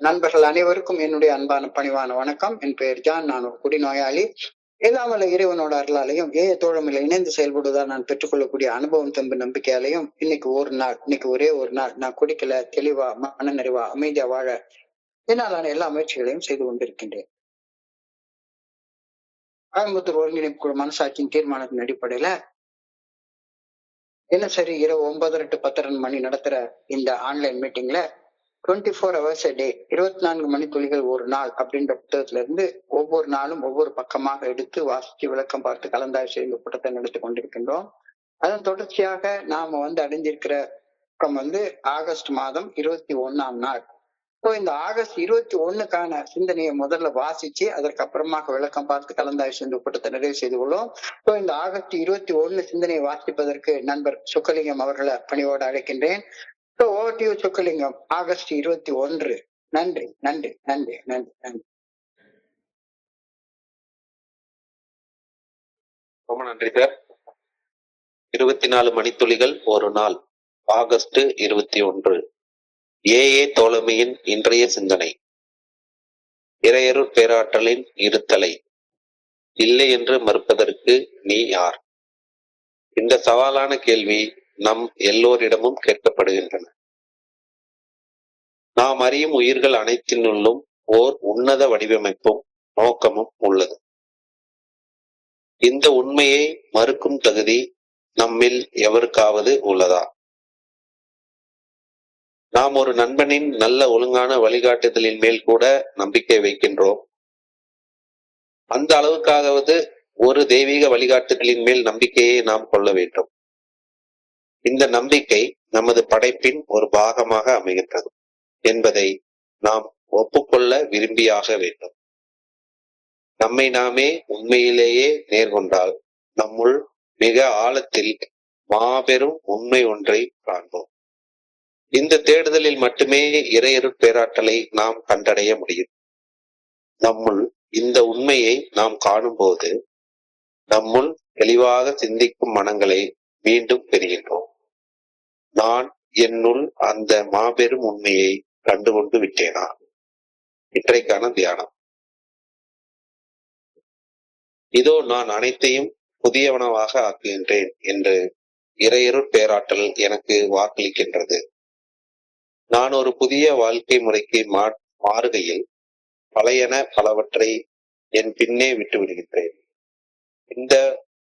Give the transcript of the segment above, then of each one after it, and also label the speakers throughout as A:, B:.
A: நண்பர்கள் அனைவருக்கும் என்னுடைய அன்பான பணிவான வணக்கம். என் பெயர் ஜான். நான் ஒரு குடிநோயாளி. எல்லாம் வல்ல இறைவனோட அருளாலையும் தோழமையில இணைந்து செயல்படுவதால் நான் பெற்றுக்கொள்ளக்கூடிய அனுபவம் தம்பு நம்பிக்கையாலையும் இன்னைக்கு ஒரே ஒரு நாள் நான் குடிக்கல, தெளிவா மன நிறைவா அமைதியா வாழ என்னாலான எல்லா முயற்சிகளையும் செய்து கொண்டிருக்கின்றேன். கோயம்புத்தூர் ஒருங்கிணைப்பு குழு மனசாட்சியின் தீர்மானத்தின் அடிப்படையில தினசரி இரவு 9:30 to 10:30 மணி நடத்துற இந்த ஆன்லைன் மீட்டிங்ல 24 hours a day, 24 மணித்துளிகள் ஒரு நாள் அப்படின்ற புத்தகத்துல இருந்து ஒவ்வொரு நாளும் ஒவ்வொரு பக்கமாக எடுத்து வாசித்து விளக்கம் பார்த்து கலந்தாய்வு செய்து கூட்டத்தை நடத்தி கொண்டிருக்கின்றோம். அதன் தொடர்ச்சியாக நாம அடைஞ்சிருக்கிற பக்கம் ஆகஸ்ட் மாதம் 21ஆம் நாள். இந்த ஆகஸ்ட் 21க்கான சிந்தனையை முதல்ல வாசிச்சு அதற்கு அப்புறமாக விளக்கம் பார்த்து கலந்தாய்வு செய்து கூட்டத்தை நிறைவு செய்து கொள்ளும். இந்த ஆகஸ்ட் 21 சிந்தனையை வாசிப்பதற்கு நண்பர் சொக்கலிங்கம் அவர்களை பணியோடு அழைக்கின்றேன். சொக்கலிங்கம், ஆகஸ்ட் 21. நன்றி நன்றி நன்றி நன்றி நன்றி.
B: ரொம்ப நன்றி சார். 24 மணித்துளிகள் ஒரு நாள், ஆகஸ்ட் 21. தோழமையின் இன்றைய சிந்தனை. இறையருட் பேராற்றலின் இருத்தலை இல்லை என்று மறுப்பதற்கு நீ யார்? இந்த சவாலான கேள்வி நம் எல்லோரிடமும் கேட்கப்படுகின்றன. நாம் அறியும் உயிர்கள் அனைத்தினுள்ளும் ஓர் உன்னத வடிவமைப்பும் நோக்கமும் உள்ளது. இந்த உண்மையை மறுக்கும் தகுதி நம்மில் எவருக்காவது உள்ளதா? நாம் ஒரு நண்பனின் நல்ல ஒழுங்கான வழிகாட்டுதலின் மேல் கூட நம்பிக்கை வைக்கின்றோம். அந்த அளவுக்காவது ஒரு தெய்வீக வழிகாட்டுதலின் மேல் நம்பிக்கையை நாம் கொள்ள வேண்டும். இந்த நம்பிக்கை நமது படைப்பின் ஒரு பாகமாக அமைகின்றது என்பதை நாம் ஒப்புக்கொள்ள விரும்பியாக வேண்டும். நம்மை நாமே உண்மையிலேயே நேர்கொண்டால் நம்முள் மிக ஆழத்தில் மாபெரும் உண்மை ஒன்றை காண்போம். இந்த தேடுதலில் மட்டுமே இறையருட் பேராற்றலை நாம் கண்டடைய முடியும். நம்முள் இந்த உண்மையை நாம் காணும்போது நம்முள் தெளிவாக சிந்திக்கும் மனங்களை மீண்டும் பெறுகின்றோம். நான் என்னுள் அந்த மாபெரும் உண்மையை கண்டுகொண்டு விட்டேனா? இன்றைக்கான தியானம். இதோ நான் அனைத்தையும் புதியவனவாக ஆக்குகின்றேன் என்று இறையருட் பேராற்றல் எனக்கு வாக்களிக்கின்றது. நான் ஒரு புதிய வாழ்க்கை முறைக்கு மாறுகையில் பழையன பலவற்றை என் பின்னே விட்டு விடுகின்றேன். இந்த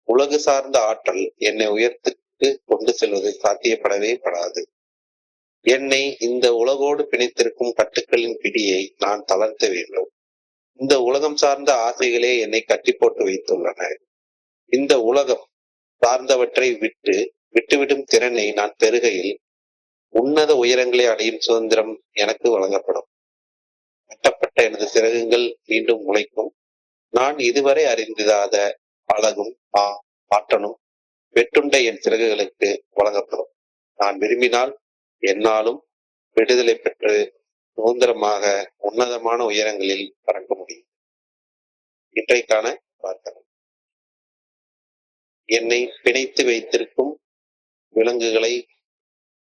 B: உலகு சார்ந்த ஆற்றல் என்னை உயர்த்துக்கு கொண்டு செல்வது சாத்தியப்படவே படாது. என்னை இந்த உலகோடு பிணைத்திருக்கும் கட்டுக்களின் பிடியை நான் தளர்த்த வேண்டும். இந்த உலகம் சார்ந்த ஆசைகளே என்னை கட்டி போட்டு வைத்துள்ளன. இந்த உலகம் சார்ந்தவற்றை விட்டுவிடும் திறனை நான் பெறுகையில் உன்னத உயரங்களை அடையும் சுதந்திரம் எனக்கு வழங்கப்படும். கட்டப்பட்ட எனது சிறகுகள் மீண்டும் முளைக்கும். நான் இதுவரை அறிந்திராத அழகும் ஆற்றலும் வெட்டுண்ட என் சிறகுகளுக்கு வழங்கப்படும். நான் விரும்பினால் என்னாலும் விடுதலை பெற்று சுதந்திரமாக உன்னதமான உயரங்களில் பறக்க முடியும். இன்றைக்கான பிரார்த்தனை. என்னை பிணைத்து வைத்திருக்கும் விலங்குகளை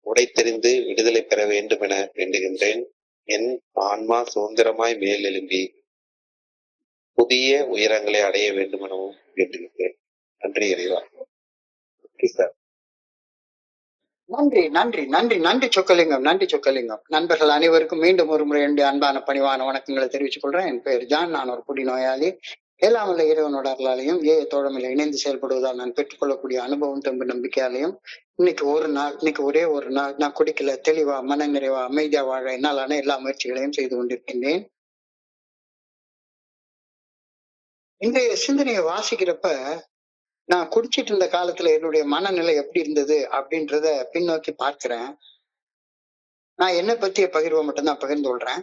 B: உடைத்தெறிந்து விடுதலை பெற வேண்டும் என வேண்டுகின்றேன். என் ஆன்மா சுதந்திரமாய் மேலெழும்பி புதிய உயரங்களை அடைய வேண்டும் எனவும் வேண்டுகின்றேன். நன்றி இறைவா.
A: நன்றி நன்றி நன்றி நன்றி சொக்கலிங்கம், நன்றி சொக்கலிங்கம். நண்பர்கள் அனைவருக்கும் மீண்டும் ஒரு முறை என்னுடைய அன்பான பணிவான வணக்கங்களை தெரிவித்துக் கொள்றேன். என் பெயர் ஜான். நான் ஒரு குடிநோயாளி. எல்லாம் வல்ல இறைவனோட அருளாலையும் தோழமையில இணைந்து செயல்படுவதால் நான் பெற்றுக்கொள்ளக்கூடிய அனுபவம் தம்பு நம்பிக்கையாலையும் இன்னைக்கு ஒரே ஒரு நாள் நான் குடிக்கல, தெளிவா மன நிறைவா அமைதியா வாழ என்னாலான எல்லா முயற்சிகளையும் செய்து கொண்டிருக்கின்றேன். இன்றைய சிந்தனையை வாசிக்கிறப்ப நான் குடிச்சிட்டு இருந்த காலத்துல என்னுடைய மனநிலை எப்படி இருந்தது அப்படின்றத பின்னோக்கி பார்க்கிறேன். நான் என்னை பத்திய பகிர்வை மட்டும்தான் பகிர்ந்து கொள்றேன்.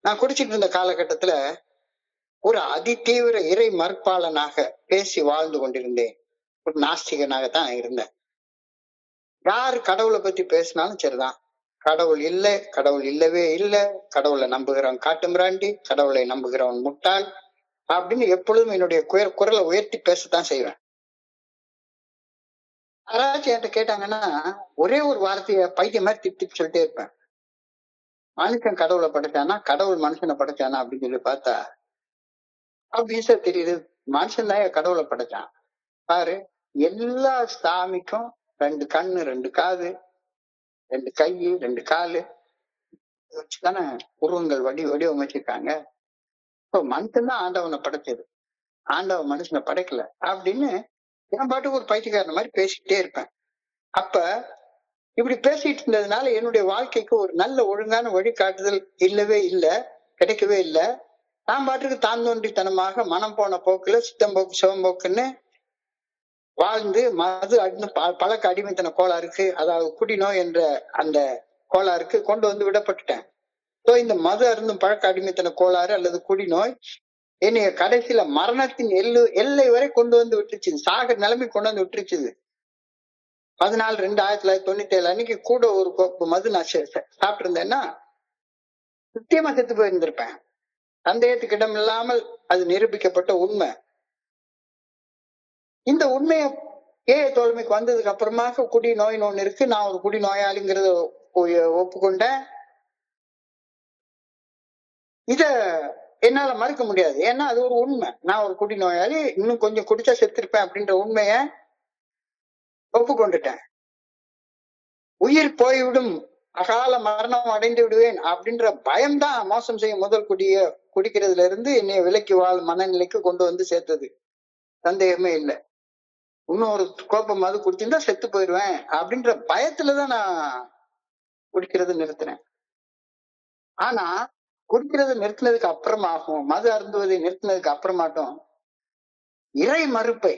A: நான் குடிச்சிட்டு இருந்த காலகட்டத்துல ஒரு அதிதீவிர இறை மறுப்பாளனாக பேசி வாழ்ந்து கொண்டிருந்தேன். ஒரு நாஸ்திகனாகத்தான் இருந்தேன். யாரு கடவுளை பத்தி பேசினாலும் சரிதான், கடவுள் இல்லை, கடவுள் இல்லவே இல்லை, கடவுளை நம்புகிறவன் காட்டு மிராண்டி, கடவுளை நம்புகிறவன் முட்டாள் அப்படின்னு எப்பொழுதும் என்னுடைய குரலை உயர்த்தி பேசத்தான் செய்வேன். யாராச்சும் என்கிட்ட கேட்டாங்கன்னா ஒரே ஒரு வார்த்தைய பைத்திய மாதிரி திட்டி சொல்லிட்டே இருப்பேன். மனுஷன் கடவுளை படைச்சானா கடவுள் மனுஷனை படைச்சானா அப்படின்னு சொல்லி பார்த்தா ஈஸியா தெரியுது. மனுஷன் தான் கடவுளை படைச்சான். பாரு, எல்லா சாமிக்கும் 2 கண்ணு, 2 காது, 2 கை, 2 காலு வச்சுதானே உருவங்கள் வடிவமைச்சிருக்காங்க. இப்போ மனுஷன் தான் ஆண்டவனை படைச்சது, ஆண்டவன் மனுஷனை படைக்கல அப்படின்னு என் பாட்டுக்கு ஒரு பைத்தியக்காரன் மாதிரி பேசிக்கிட்டே இருப்பேன். அப்ப இப்படி பேசிட்டு இருந்ததுனால என்னுடைய வாழ்க்கைக்கு ஒரு நல்ல ஒழுங்கான வழிகாட்டுதல் இல்லவே இல்லை, கிடைக்கவே இல்லை. நான் பாட்டுக்கு தாந்தோன்றித்தனமாக மனம் போன போக்குல சித்தம்போக்கு சிவம்போக்குன்னு வாழ்ந்து மது பழக்க அடிமைத்தன கோளாறுக்கு, அதாவது குடிநோய் என்ற அந்த கோளாறுக்கு கொண்டு வந்து விடப்பட்டுட்டேன். இந்த மது அருந்தும் பழக்க அடிமைத்தன கோளாறு அல்லது குடிநோய் என்னைய கடைசியில மரணத்தின் எல்லை வரை கொண்டு வந்து விட்டுருச்சு, சாக நிலைமை கொண்டு வந்து விட்டுருச்சு. 14/2/1997 அன்னைக்கு கூட ஒரு கோப்பு மது நான் சாப்பிட்டு இருந்தேன்னா நிச்சயமா செத்து போயிருந்திருப்பேன். சந்தேகத்துக்கு இடம் இல்லாமல் அது நிரூபிக்கப்பட்ட உண்மை. இந்த உண்மையை தோழமைக்கு வந்ததுக்கு அப்புறமாக குடி நோயின்னு ஒண்ணு இருக்கு, நான் ஒரு குடி நோயாளிங்கிறத ஒப்புக்கொண்டேன். இத என்னால மறுக்க முடியாது, ஏன்னா அது ஒரு உண்மை. நான் ஒரு குடி நோயாளி, இன்னும் கொஞ்சம் குடிச்சா செத்துருப்பேன் அப்படின்ற உண்மைய ஒப்புக்கொண்டுட்டேன். உயிர் போய்விடும், அகால மரணம் அடைந்து விடுவேன் அப்படின்ற பயம்தான் மோசம் செய்யும் முதல் குடிக்கிறதுல இருந்து என்னைய விலக்கி வாழ் மனநிலைக்கு கொண்டு வந்து சேர்த்தது. சந்தேகமே இல்லை. இன்னொரு கோப்பம் மது குடிச்சிருந்தா செத்து போயிடுவேன் அப்படின்ற பயத்துலதான் நான் குடிக்கிறது நிறுத்தினேன். ஆனா குடிக்கிறத நிறுத்தினதுக்கு அப்புறமாகும், மது அருந்துவதை நிறுத்தினதுக்கு அப்புறமாட்டும் இறை மறுப்பை,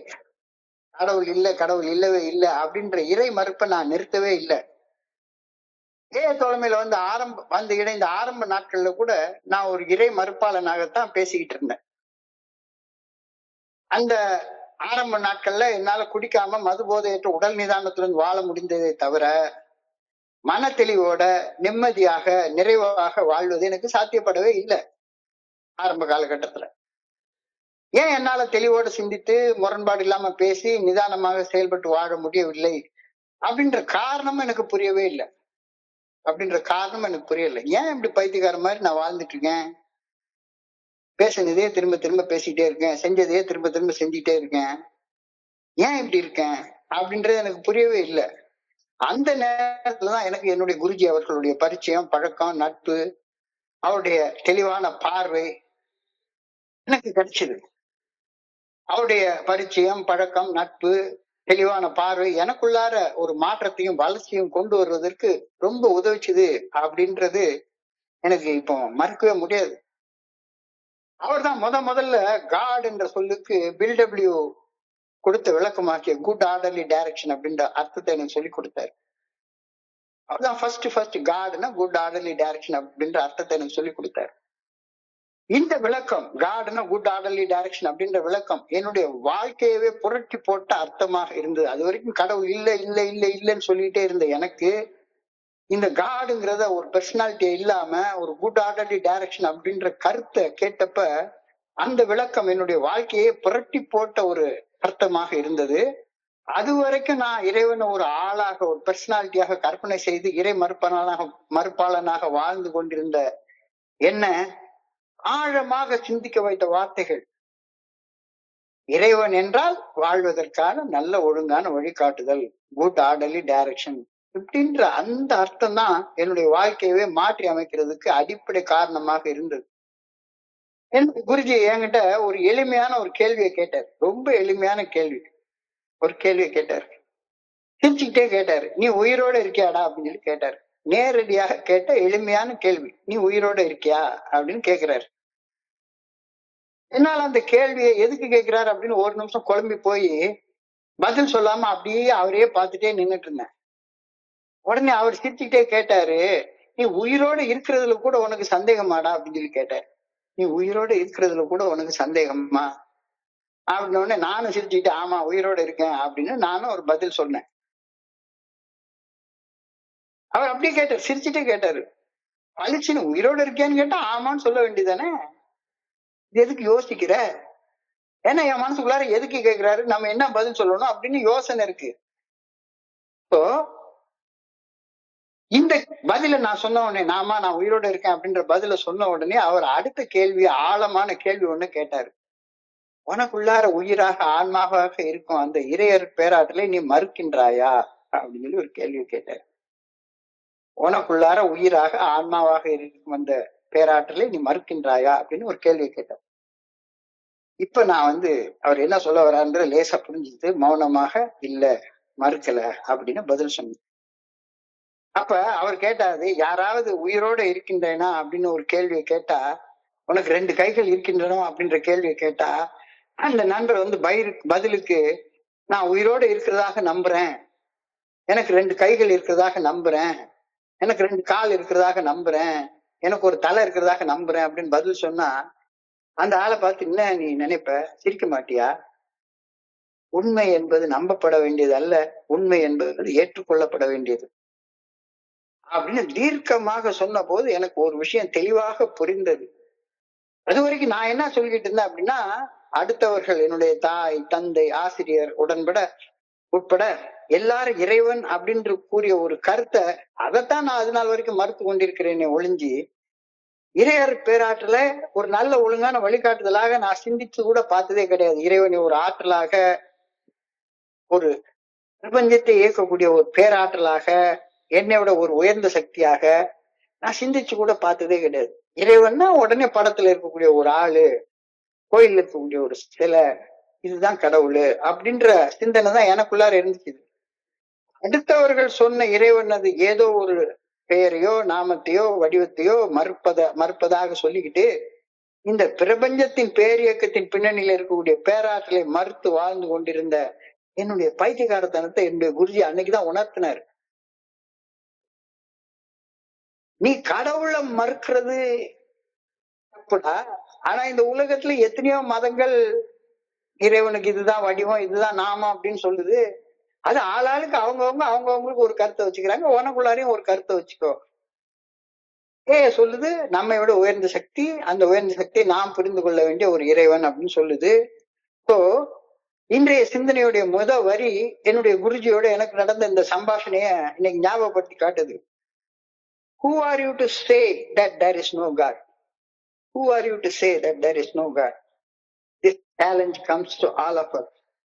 A: கடவுள் இல்லை, கடவுள் இல்லவே இல்லை அப்படின்ற இறை மறுப்பை நான் நிறுத்தவே இல்லை. தோழமையில வந்து இணைந்த ஆரம்ப நாட்கள்ல கூட நான் ஒரு இறை மறுப்பாளனாகத்தான் பேசிக்கிட்டு இருந்தேன். அந்த ஆரம்ப நாட்கள்ல என்னால குடிக்காம மது போதையற்ற உடல் நிதானத்துடன் வாழ முடிந்ததை தவிர மன தெளிவோட நிம்மதியாக நிறைவாக வாழ்வது எனக்கு சாத்தியப்படவே இல்லை ஆரம்ப காலகட்டத்துல. ஏன் என்னால தெளிவோட சிந்தித்து முரண்பாடு இல்லாம பேசி நிதானமாக செயல்பட்டு வாழ முடியவில்லை அப்படின்ற காரணம் எனக்கு புரியவே இல்லை. ஏன் இப்படி பைத்தியக்கார மாதிரி நான் வாழ்ந்துட்டு இருக்கேன், பேசினதே திரும்ப திரும்ப பேசிக்கிட்டே இருக்கேன், செஞ்சதையே திரும்ப திரும்ப செஞ்சுட்டே இருக்கேன், ஏன் இப்படி இருக்கேன் அப்படின்றது எனக்கு புரியவே இல்லை. அந்த நேரத்துலதான் எனக்கு என்னுடைய குருஜி அவர்களுடைய பரிச்சயம், பழக்கம், நட்பு, அவருடைய தெளிவான பார்வை எனக்கு கிடைச்சது. அவருடைய பரிச்சயம், பழக்கம், நட்பு, தெளிவான பார்வை எனக்குள்ளார ஒரு மாற்றத்தையும் வளர்ச்சியும் கொண்டு வருவதற்கு ரொம்ப உதவிச்சுது அப்படின்றது எனக்கு இப்போ மறுக்கவே முடியாது. அவர் தான் முதல்ல காட் என்ற சொல்லுக்கு பில்டபிள்யூ கொடுத்த விளக்கமாக்கிய குட் ஆர்டர்லி டைரக்ஷன் அப்படின்ற அர்த்தத்தை எனக்கு சொல்லி கொடுத்தாரு. அவர்தான் ஃபர்ஸ்ட் காட்னா குட் ஆர்டர்லி டைரக்ஷன் அப்படின்ற அர்த்தத்தை எனக்கு சொல்லி கொடுத்தாரு. இந்த விளக்கம், காட்னா குட் ஆர்டர்லி டைரக்ஷன் அப்படின்ற விளக்கம் என்னுடைய வாழ்க்கையவே புரட்டி போட்ட அர்த்தமாக இருந்தது. அது வரைக்கும் கடவுள் இல்லை இல்லை இல்லை இல்லைன்னு சொல்லிட்டே இருந்த எனக்கு இந்த காடுங்கிறத ஒரு பெர்சனாலிட்டியை இல்லாம ஒரு குட் ஆர்டர்லி டைரக்ஷன் அப்படின்ற கருத்தை கேட்டப்ப அந்த விளக்கம் என்னுடைய வாழ்க்கையை புரட்டி போட்ட ஒரு அர்த்தமாக இருந்தது. அது வரைக்கும் நான் இறைவனை ஒரு ஆளாக, ஒரு பெர்சனாலிட்டியாக கற்பனை செய்து இறை மறுப்பாளனாக வாழ்ந்து கொண்டிருந்த என்ன ஆழமாக சிந்திக்க வைத்த வார்த்தைகள். இறைவன் என்றால் வாழ்வதற்கான நல்ல ஒழுங்கான வழிகாட்டுதல், குட் ஆர்டர்லி டைரக்ஷன் இப்படின்ற அந்த அர்த்தம் தான் என்னுடைய வாழ்க்கையவே மாற்றி அமைக்கிறதுக்கு அடிப்படை காரணமாக இருந்தது. குருஜி என்கிட்ட ஒரு எளிமையான ஒரு கேள்வியை கேட்டார், ரொம்ப எளிமையான கேள்வி. ஒரு கேள்வியை கேட்டார், சிரிச்சுக்கிட்டே கேட்டாரு, நீ உயிரோட இருக்கியாடா அப்படின்னு சொல்லி கேட்டாரு. நேரடியாக கேட்ட எளிமையான கேள்வி, நீ உயிரோட இருக்கியா அப்படின்னு கேக்குறாரு. என்னால அந்த கேள்வியை எதுக்கு கேட்கிறாரு அப்படின்னு ஒரு நிமிஷம் குழம்பி போய் பதில் சொல்லாம அப்படியே அவரையே பார்த்துட்டே நின்றுட்டு இருந்தேன். உடனே அவர் சிரிச்சுக்கிட்டே கேட்டாரு, நீ உயிரோட இருக்கிறதுல கூட உனக்கு சந்தேகமாடா அப்படின்னு சொல்லி கேட்டாரு. நீ உயிரோட இருக்கிறதுல கூட உனக்கு சந்தேகமா அப்படின்னு உடனே நானும் சிரிச்சுக்கிட்டு ஆமா உயிரோட இருக்கேன் அப்படின்னு நானும் ஒரு பதில் சொன்னேன். அவர் அப்படியே கேட்டார், சிரிச்சுட்டே கேட்டாரு, பளிச்சுன்னு உயிரோட இருக்கேன்னு கேட்டா ஆமான்னு சொல்ல வேண்டியதானே, எதுக்கு யோசிக்கிற? ஏன்னா என் மனசுக்குள்ளார எதுக்கு கேட்கிறாரு, நம்ம என்ன பதில் சொல்லணும் அப்படின்னு யோசனை இருக்கு. இப்போ இந்த பதில நான் சொன்ன உடனே நான் உயிரோட இருக்கேன் அப்படின்ற பதில சொன்ன உடனே அவர் அடுத்த கேள்வி, ஆழமான கேள்வி ஒண்ணு கேட்டாரு. உனக்குள்ளார உயிராக ஆன்மாவாக இருக்கும் அந்த இறையர் பேராற்றலை நீ மறுக்கின்றாயா அப்படின்னு சொல்லி ஒரு கேள்வி கேட்டார். உனக்குள்ளார உயிராக ஆன்மாவாக இருக்கும் அந்த பேராற்றலை நீ மறுக்கின்றாயா அப்படின்னு ஒரு கேள்வி கேட்டார். இப்ப நான் அவர் என்ன சொல்ல வர்றாருன்ற லேசா புரிஞ்சுட்டு மௌனமாக இல்ல மறுக்கல அப்படின்னு பதில் சொன்னேன். அப்ப அவர் கேட்டாரு, யாராவது உயிரோட இருக்கின்றனா அப்படின்னு ஒரு கேள்வியை கேட்டா, உனக்கு 2 கைகள் இருக்கின்றனோ அப்படின்ற கேள்வியை கேட்டா, அந்த நண்பர் பதிலுக்கு நான் உயிரோட இருக்கிறதாக நம்புறேன், எனக்கு 2 கைகள் இருக்கிறதாக நம்புறேன், எனக்கு 2 கால் இருக்கிறதாக நம்புறேன், எனக்கு ஒரு தலை இருக்கிறதாக நம்புறேன் அப்படின்னு பதில் சொன்னா, அந்த ஆளை பார்த்து என்ன நீ நினைப்ப, சிரிக்க மாட்டியா? உண்மை என்பது நம்பப்பட வேண்டியது அல்ல, உண்மை என்பது ஏற்றுக்கொள்ளப்பட வேண்டியது அப்படின்னு தீர்க்கமாக சொன்ன போது எனக்கு ஒரு விஷயம் தெளிவாக புரிந்தது. அது வரைக்கும் நான் என்ன சொல்லிக்கிட்டு இருந்தேன் அப்படின்னா, அடுத்தவர்கள் என்னுடைய தாய், தந்தை, ஆசிரியர் உட்பட எல்லாரும் இறைவன் அப்படின்னு கூறிய ஒரு கருத்தை அதைத்தான் நான் அது நாள் வரைக்கும் மறுத்து கொண்டிருக்கிறேனே ஒழிஞ்சு, இறையர் பேராற்றல ஒரு நல்ல ஒழுங்கான வழிகாட்டுதலாக நான் சிந்திச்சு கூட பார்த்ததே கிடையாது. இறைவனை ஒரு ஆற்றலாக, ஒரு பிரபஞ்சத்தை இயக்கக்கூடிய ஒரு பேராற்றலாக, என்னை விட ஒரு உயர்ந்த சக்தியாக நான் சிந்திச்சு கூட பார்த்ததே கிடையாது. இறைவன்னா உடனே படத்துல இருக்கக்கூடிய ஒரு ஆளு, கோயில்ல இருக்கக்கூடிய ஒரு சிலை, இதுதான் கடவுள் அப்படின்ற சிந்தனை தான் எனக்குள்ளார இருந்துச்சு. அடுத்தவர்கள் சொன்ன இறைவன் அது ஏதோ ஒரு பெயரையோ நாமத்தையோ வடிவத்தையோ மறுப்பதாக சொல்லிக்கிட்டு இந்த பிரபஞ்சத்தின் பேரியக்கத்தின் பின்னணியில இருக்கக்கூடிய பேராற்றலை மறுத்து வாழ்ந்து கொண்டிருந்த என்னுடைய பைத்தியக்காரத்தனத்தை என்னுடைய குருஜி அன்னைக்குதான் உணர்த்தினார். நீ கடவுளை மறுக்கிறது தப்புடா, ஆனா இந்த உலகத்துல எத்தனையோ மதங்கள் இறைவனுக்கு இதுதான் வடிவம், இதுதான் நாமம் அப்படின்னு சொல்லுது. அது ஆளாளுக்கு அவங்கவுங்களுக்கு ஒரு கருத்தை வச்சுக்கிறாங்க. உனக்குள்ளாரையும் ஒரு கருத்தை வச்சுக்கோ. சொல்லுது நம்மை விட உயர்ந்த சக்தி, அந்த உயர்ந்த சக்தியை நாம் புரிந்து கொள்ள வேண்டிய ஒரு இறைவன் அப்படின்னு சொல்லுது. இப்போ இன்றைய சிந்தனையுடைய வரி என்னுடைய குருஜியோட எனக்கு நடந்த இந்த சம்பாஷணைய இன்னைக்கு ஞாபகப்படுத்தி காட்டுது. Who are you to say that there is no God? Who are you to say that there is no God? This challenge comes to all of us.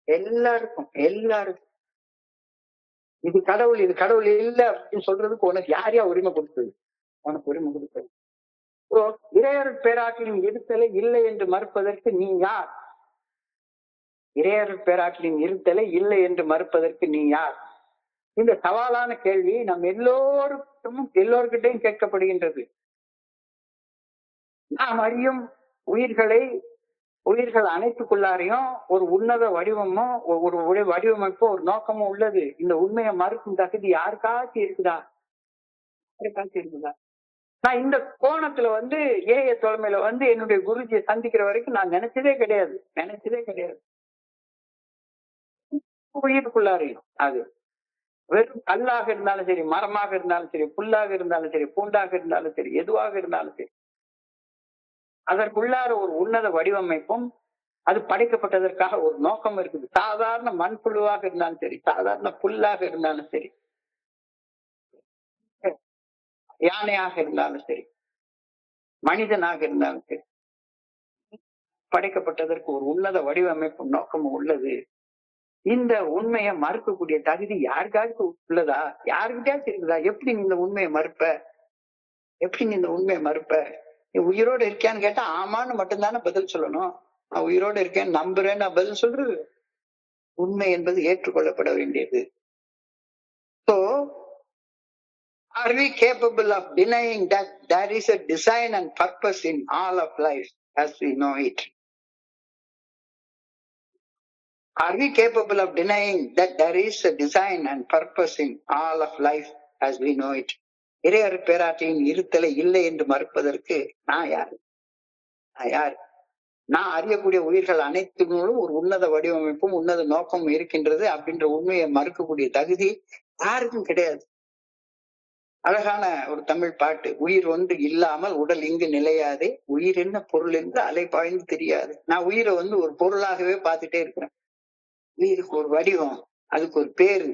A: எல்லாருக்கும் இது கடவுள் இல்லை அப்படின்னு சொல்றதுக்கு உனக்கு யாரையா உரிமை கொடுத்தது? உனக்கு உரிமை கொடுத்தது. இறையர் பேராற்றலின் இருத்தலை இல்லை என்று மறுப்பதற்கு நீ யார்? இறையர் பேராற்றலின் இருத்தலை இல்லை என்று மறுப்பதற்கு நீ யார்? இந்த சவாலான கேள்வி நம் எல்லோருக்கிட்டையும் கேட்கப்படுகின்றது. நாம் அறியும் உயிர்கள் அனைத்துக்குள்ளாரையும் ஒரு உன்னத வடிவமோ ஒரு வடிவமைப்போ ஒரு நோக்கமோ உள்ளது. இந்த உண்மையை மறுக்கும் தகுதி யாருக்காச்சும் இருக்குதா? நான் இந்த கோணத்துல ஏய தலைமையில என்னுடைய குருஜியை சந்திக்கிற வரைக்கும் நான் நினைச்சதே கிடையாது. உயிருக்குள்ளாரையும் அது வெறும் கல்லாக இருந்தாலும் சரி, மரமாக இருந்தாலும் சரி, புல்லாக இருந்தாலும் சரி, பூண்டாக இருந்தாலும் சரி, எதுவாக இருந்தாலும் சரி, அதற்குள்ளார ஒரு உன்னத வடிவமைப்பும் அது படைக்கப்பட்டதற்காக ஒரு நோக்கம் இருக்குது. சாதாரண மண்புழுவாக இருந்தாலும் சரி, சாதாரண புல்லாக இருந்தாலும் சரி, யானையாக இருந்தாலும் சரி, மனிதனாக இருந்தாலும் சரி, படைக்கப்பட்டதற்கு ஒரு உன்னத வடிவமைப்பும் நோக்கமும் உள்ளது. இந்த உண்மையை மறுக்கக்கூடிய தகுதி யாருக்காச்சும் உள்ளதா? யாருக்கிட்டாச்சும் இருக்குதா? எப்படி நீ இந்த உண்மையை மறுப்ப? நீ உயிரோடு இருக்கியான்னு கேட்டா ஆமான்னு மட்டும்தானே பதில் சொல்லணும். நான் உயிரோடு இருக்கேன் நம்புறேன்னு நான் பதில் சொல்றது. உண்மை என்பது ஏற்றுக்கொள்ளப்பட வேண்டியது. So, are we capable of denying that there is a design and purpose in all of life as we know it? Are we capable of denying that there is a design and purpose in all of life as we know it? இறையர் பேராற்றலின் இருத்தலை இல்லை என்று மறுப்பதற்கு நான் யார்? நான் அறியக்கூடிய உயிர்கள் அனைத்தினும் ஒரு உன்னத வடிவமைப்பும் உன்னத நோக்கமும் இருக்கின்றது அப்படின்ற உண்மையை மறுக்கக்கூடிய தகுதி யாருக்கும் கிடையாது. அழகான ஒரு தமிழ் பாட்டு, உயிர் ஒன்று இல்லாமல் உடல் இங்கு நிலையாதே, உயிர் என்ன பொருள் என்று அலை பாய்ந்து தெரியாது. நான் உயிரை ஒரு பொருளாகவே பார்த்துட்டே இருக்கிறேன். உயிருக்கு ஒரு வடிவம், அதுக்கு ஒரு பேரு,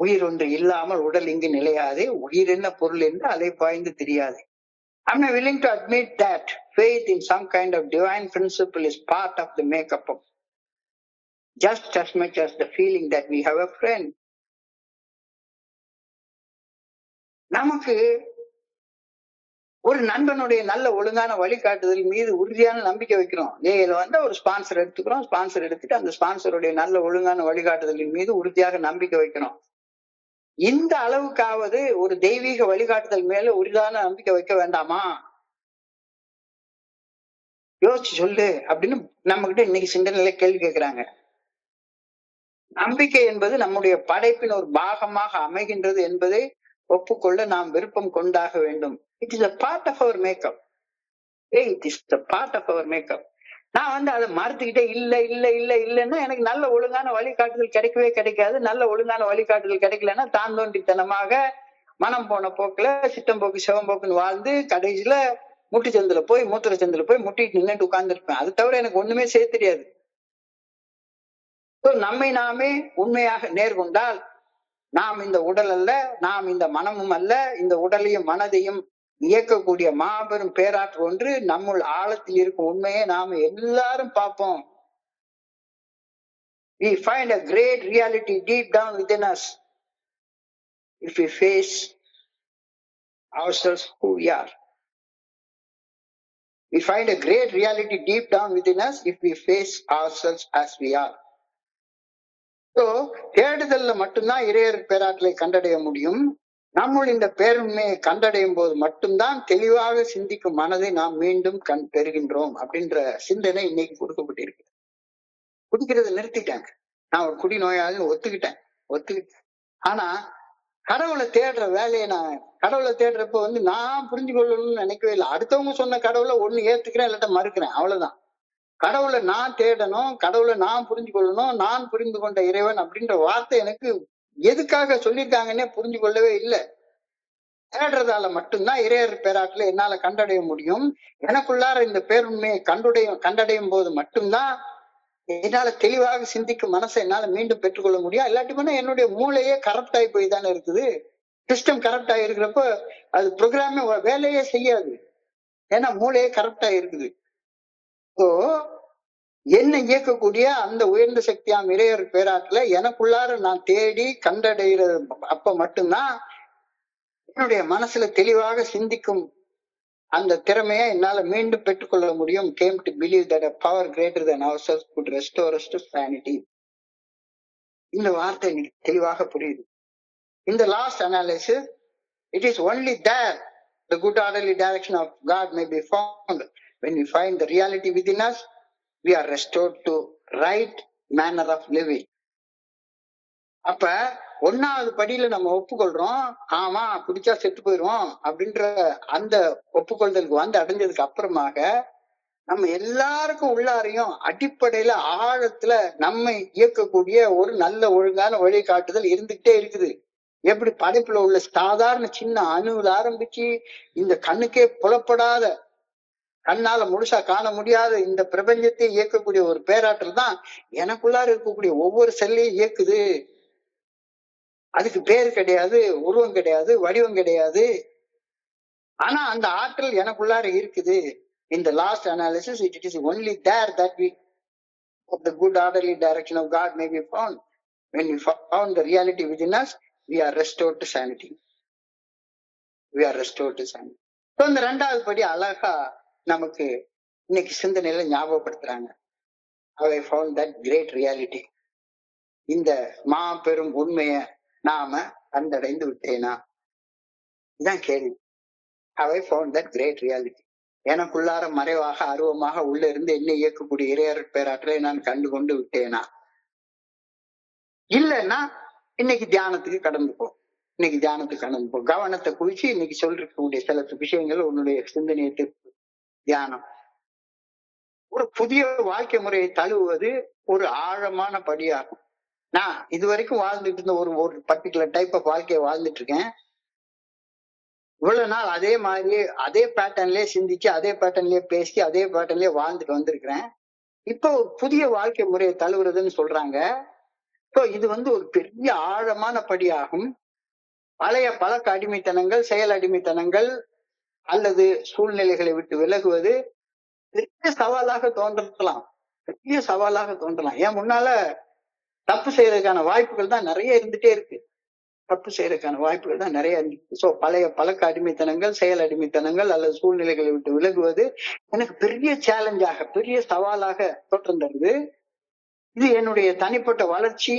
A: உயிர் ஒன்று இல்லாமல் உடல் இங்கு நிலையாது. உயிர் என்ன பொருள் என்று அலை பாய்ந்து தெரியாது. I'm not willing to admit that faith in some kind of divine principle is part of the makeup of just as much as the feeling that we have a friend. நமக்கு ஒரு நண்பனுடைய நல்ல ஒழுங்கான வழிகாட்டுதல் மீது உறுதியான நம்பிக்கை வைக்கிறோம். இதுல வந்து ஒரு ஸ்பான்சர் எடுத்துக்கிறோம். ஸ்பான்சர் எடுத்துட்டு அந்த ஸ்பான்சருடைய நல்ல ஒழுங்கான வழிகாட்டுதலின் மீது உறுதியாக நம்பிக்கை வைக்கிறோம். இந்த அளவுக்காவது ஒரு தெய்வீக வழிகாட்டுதல் மேல உறுதியான நம்பிக்கை வைக்க வேண்டாமா? யோசிச்சு சொல்லு அப்படின்னு நம்ம கிட்ட இன்னைக்கு சிந்தனையில கேள்வி கேட்கிறாங்க. நம்பிக்கை என்பது நம்முடைய படைப்பின் ஒரு பாகமாக அமைகின்றது என்பதை ஒப்புக்கொள்ள நாம் விருப்பம் கொண்டாக வேண்டும். It is a part of our makeup. it is the part of our makeup. நான் வந்து அதை மறுத்துக்கிட்டே இல்லைன்னா எனக்கு நல்ல ஒழுங்கான வழிகாட்டுதல் கிடைக்கவே கிடைக்காது. நல்ல ஒழுங்கான வழிகாட்டுதல் கிடைக்கலன்னா தாந்தோண்டித்தனமாக மனம் போன போக்குல சித்தம்போக்கு சிவம்போக்குன்னு வாழ்ந்து கடைசியில முட்டுச்சந்தில போய் மூத்திரச்சந்தில போய் முட்டிட்டு நின்னுட்டு உட்கார்ந்து இருப்பேன். அது தவிர எனக்கு ஒண்ணுமே செய்ய தெரியாது. நம்மை நாமே உண்மையாக நேர்கொண்டால் நாம் இந்த உடல் அல்ல, நாம் இந்த மனமும் அல்ல, இந்த உடலையும் மனதையும் இயக்கக்கூடிய மாபெரும் பேராற்றல் ஒன்று நம்முள் ஆழத்தில் இருக்கும் உண்மையை நாம எல்லாரும் பார்ப்போம். We find a great reality deep down within us if we face ourselves who we are. We find a great reality deep down within us if we face ourselves as we are. So தேடுதல்ல மட்டும்தான் இறையர் பேராற்றலை கண்டடைய முடியும். நம்முள் இந்த பேருண்மையை கண்டடையும் போது மட்டும்தான் தெளிவாக சிந்திக்கும் மனதை நாம் மீண்டும் பெறுகின்றோம் அப்படின்ற சிந்தனை இன்னைக்கு கொடுக்கப்பட்டிருக்கு. குடிக்கிறத நிறுத்திட்டாங்க. நான் ஒரு குடி நோயாளின்னு ஒத்துக்கிட்டேன். ஆனா கடவுளை தேடுற வேலையை நான் கடவுளை தேடுறப்ப வந்து நான் புரிஞ்சு கொள்ளணும்னு நினைக்கவே இல்லை. அடுத்தவங்க சொன்ன கடவுளை ஒண்ணு ஏத்துக்கிறேன் இல்லாட்ட மறுக்கிறேன், அவ்வளவுதான். கடவுளை நான் தேடணும், கடவுளை நான் புரிஞ்சு கொள்ளணும், நான் புரிந்து கொண்ட இறைவன் அப்படின்ற வார்த்தை எனக்கு எதுக்காக சொல்லியிருக்காங்கன்னே புரிஞ்சு கொள்ளவே இல்லை. தேடுறதால மட்டும்தான் இறையர் பேராற்றலை என்னால கண்டடைய முடியும். எனக்குள்ளார இந்த பேருண்மையை கண்டடையும் போது மட்டும்தான் என்னால தெளிவாக சிந்திக்கும் மனசை என்னால மீண்டும் பெற்றுக்கொள்ள முடியும். இல்லாட்டி போனா என்னுடைய மூளையே கரப்ட் ஆகி போய் தானே இருக்குது. சிஸ்டம் கரப்ட் ஆகி இருக்கிறப்ப அது ப்ரோக்ராமே வேலையே செய்யாது. ஏன்னா மூளையே கரப்ட் ஆகி இருக்குது. என்ன இயக்கக்கூடிய அந்த உயர்ந்த சக்தியாம் இறையர் பேராற்றல எனக்குள்ளார நான் தேடி கண்டடைகிறது அப்ப மட்டும்தான் என்னுடைய மனசுல தெளிவாக சிந்திக்கும் அந்த திறமையை என்னால மீண்டும் பெற்றுக்கொள்ள முடியும். Came to believe that a power greater than ourselves could restore us to sanity. இந்த வார்த்தை எனக்கு தெளிவாக புரியுது. In the last analysis, it is only there the good orderly direction of God may be found. When we find the reality within us, we are restored to right manner of living. அப்ப ஒன்னாவது படியில நம்ம ஒப்புக்கொள்றோம், ஆமா குடிச்சா செத்து போயிடுவோம் அப்படின்ற அந்த ஒப்புக்கொள்தலுக்கு வந்து அடைஞ்சதுக்கு அப்புறமாக நம்ம எல்லாருக்கும் உள்ளாரையும் அடிப்படையில ஆழத்துல நம்மை இயக்கக்கூடிய ஒரு நல்ல ஒழுங்கான வழிகாட்டுதல் இருந்துகிட்டே இருக்குது. எப்படி படைப்புல உள்ள சாதாரண சின்ன அணுவில் ஆரம்பிச்சு இந்த கண்ணுக்கே புலப்படாத கண்ணால முழுசா காண முடியாத இந்த பிரபஞ்சத்தை இயக்கக்கூடிய ஒரு பேராற்றல் தான் எனக்குள்ளார இருக்கக்கூடிய ஒவ்வொரு செல்லையும் இயக்குது. அதுக்கு பேரு கிடையாது, உருவம் கிடையாது, வடிவம் கிடையாது. ஆனா அந்த ஆற்றல் எனக்குள்ளார இருக்குது. In the last analysis, it is only there that we of the good orderly direction of God may be found. When we found the reality within us, we are restored to sanity. We are restored to sanity. So இந்த ரெண்டாவது படி அழகா நமக்கு இன்னைக்கு சிந்தனையில ஞாபகப்படுத்துறாங்க. I found that great reality. இந்த மாபெரும் உண்மையை நாம கண்டடைந்து விட்டேனா? இதான் கேள்வி. I found that great reality. எனக்குள்ளார மறைவாக அருவமாக உள்ள இருந்து என்ன இயக்கக்கூடிய இறையர் பேராற்றலை நான் கண்டு கொண்டு விட்டேனா? இல்லைன்னா இன்னைக்கு தியானத்துக்கு கடந்து போ. கவனத்தை குவிச்சு இன்னைக்கு சொல்லிருக்கக்கூடிய சில விஷயங்கள் உன்னுடைய சிந்தனையை தியானம். ஒரு புதிய வாழ்க்கை முறையை தழுவுவது ஒரு ஆழமான படியாகும். நான் இதுவரைக்கும் வாழ்ந்துட்டு இருந்த ஒரு பர்டிகுலர் டைப் ஆஃப் வாழ்க்கையை வாழ்ந்துட்டு இருக்கேன். இவ்வளவு நாள் அதே மாதிரி அதே பேட்டர்ன்லயே சிந்திச்சு, அதே பேட்டர்ன்லயே பேசி, அதே பேட்டர்ன்லயே வாழ்ந்துட்டு வந்திருக்கிறேன். இப்போ ஒரு புதிய வாழ்க்கை முறையை தழுவுறதுன்னு சொல்றாங்க. So இது ஒரு பெரிய ஆழமான படியாகும். பழைய பழக்க அடிமைத்தனங்கள், செயல் அடிமைத்தனங்கள் அல்லது சூழ்நிலைகளை விட்டு விலகுவது பெரிய சவாலாக தோன்றலாம். பெரிய சவாலாக தோன்றலாம். ஏன் முன்னால தப்பு செய்யறதுக்கான வாய்ப்புகள் தான் நிறைய இருந்துட்டே இருக்கு. தப்பு செய்யறதுக்கான வாய்ப்புகள் தான் நிறைய இருக்கு. சோ பழைய பழக்க அடிமைத்தனங்கள், செயல் அடிமைத்தனங்கள் அல்லது சூழ்நிலைகளை விட்டு விலகுவது எனக்கு பெரிய சேலஞ்சாக, பெரிய சவாலாக தோற்றம் தருது. இது என்னுடைய தனிப்பட்ட வளர்ச்சி,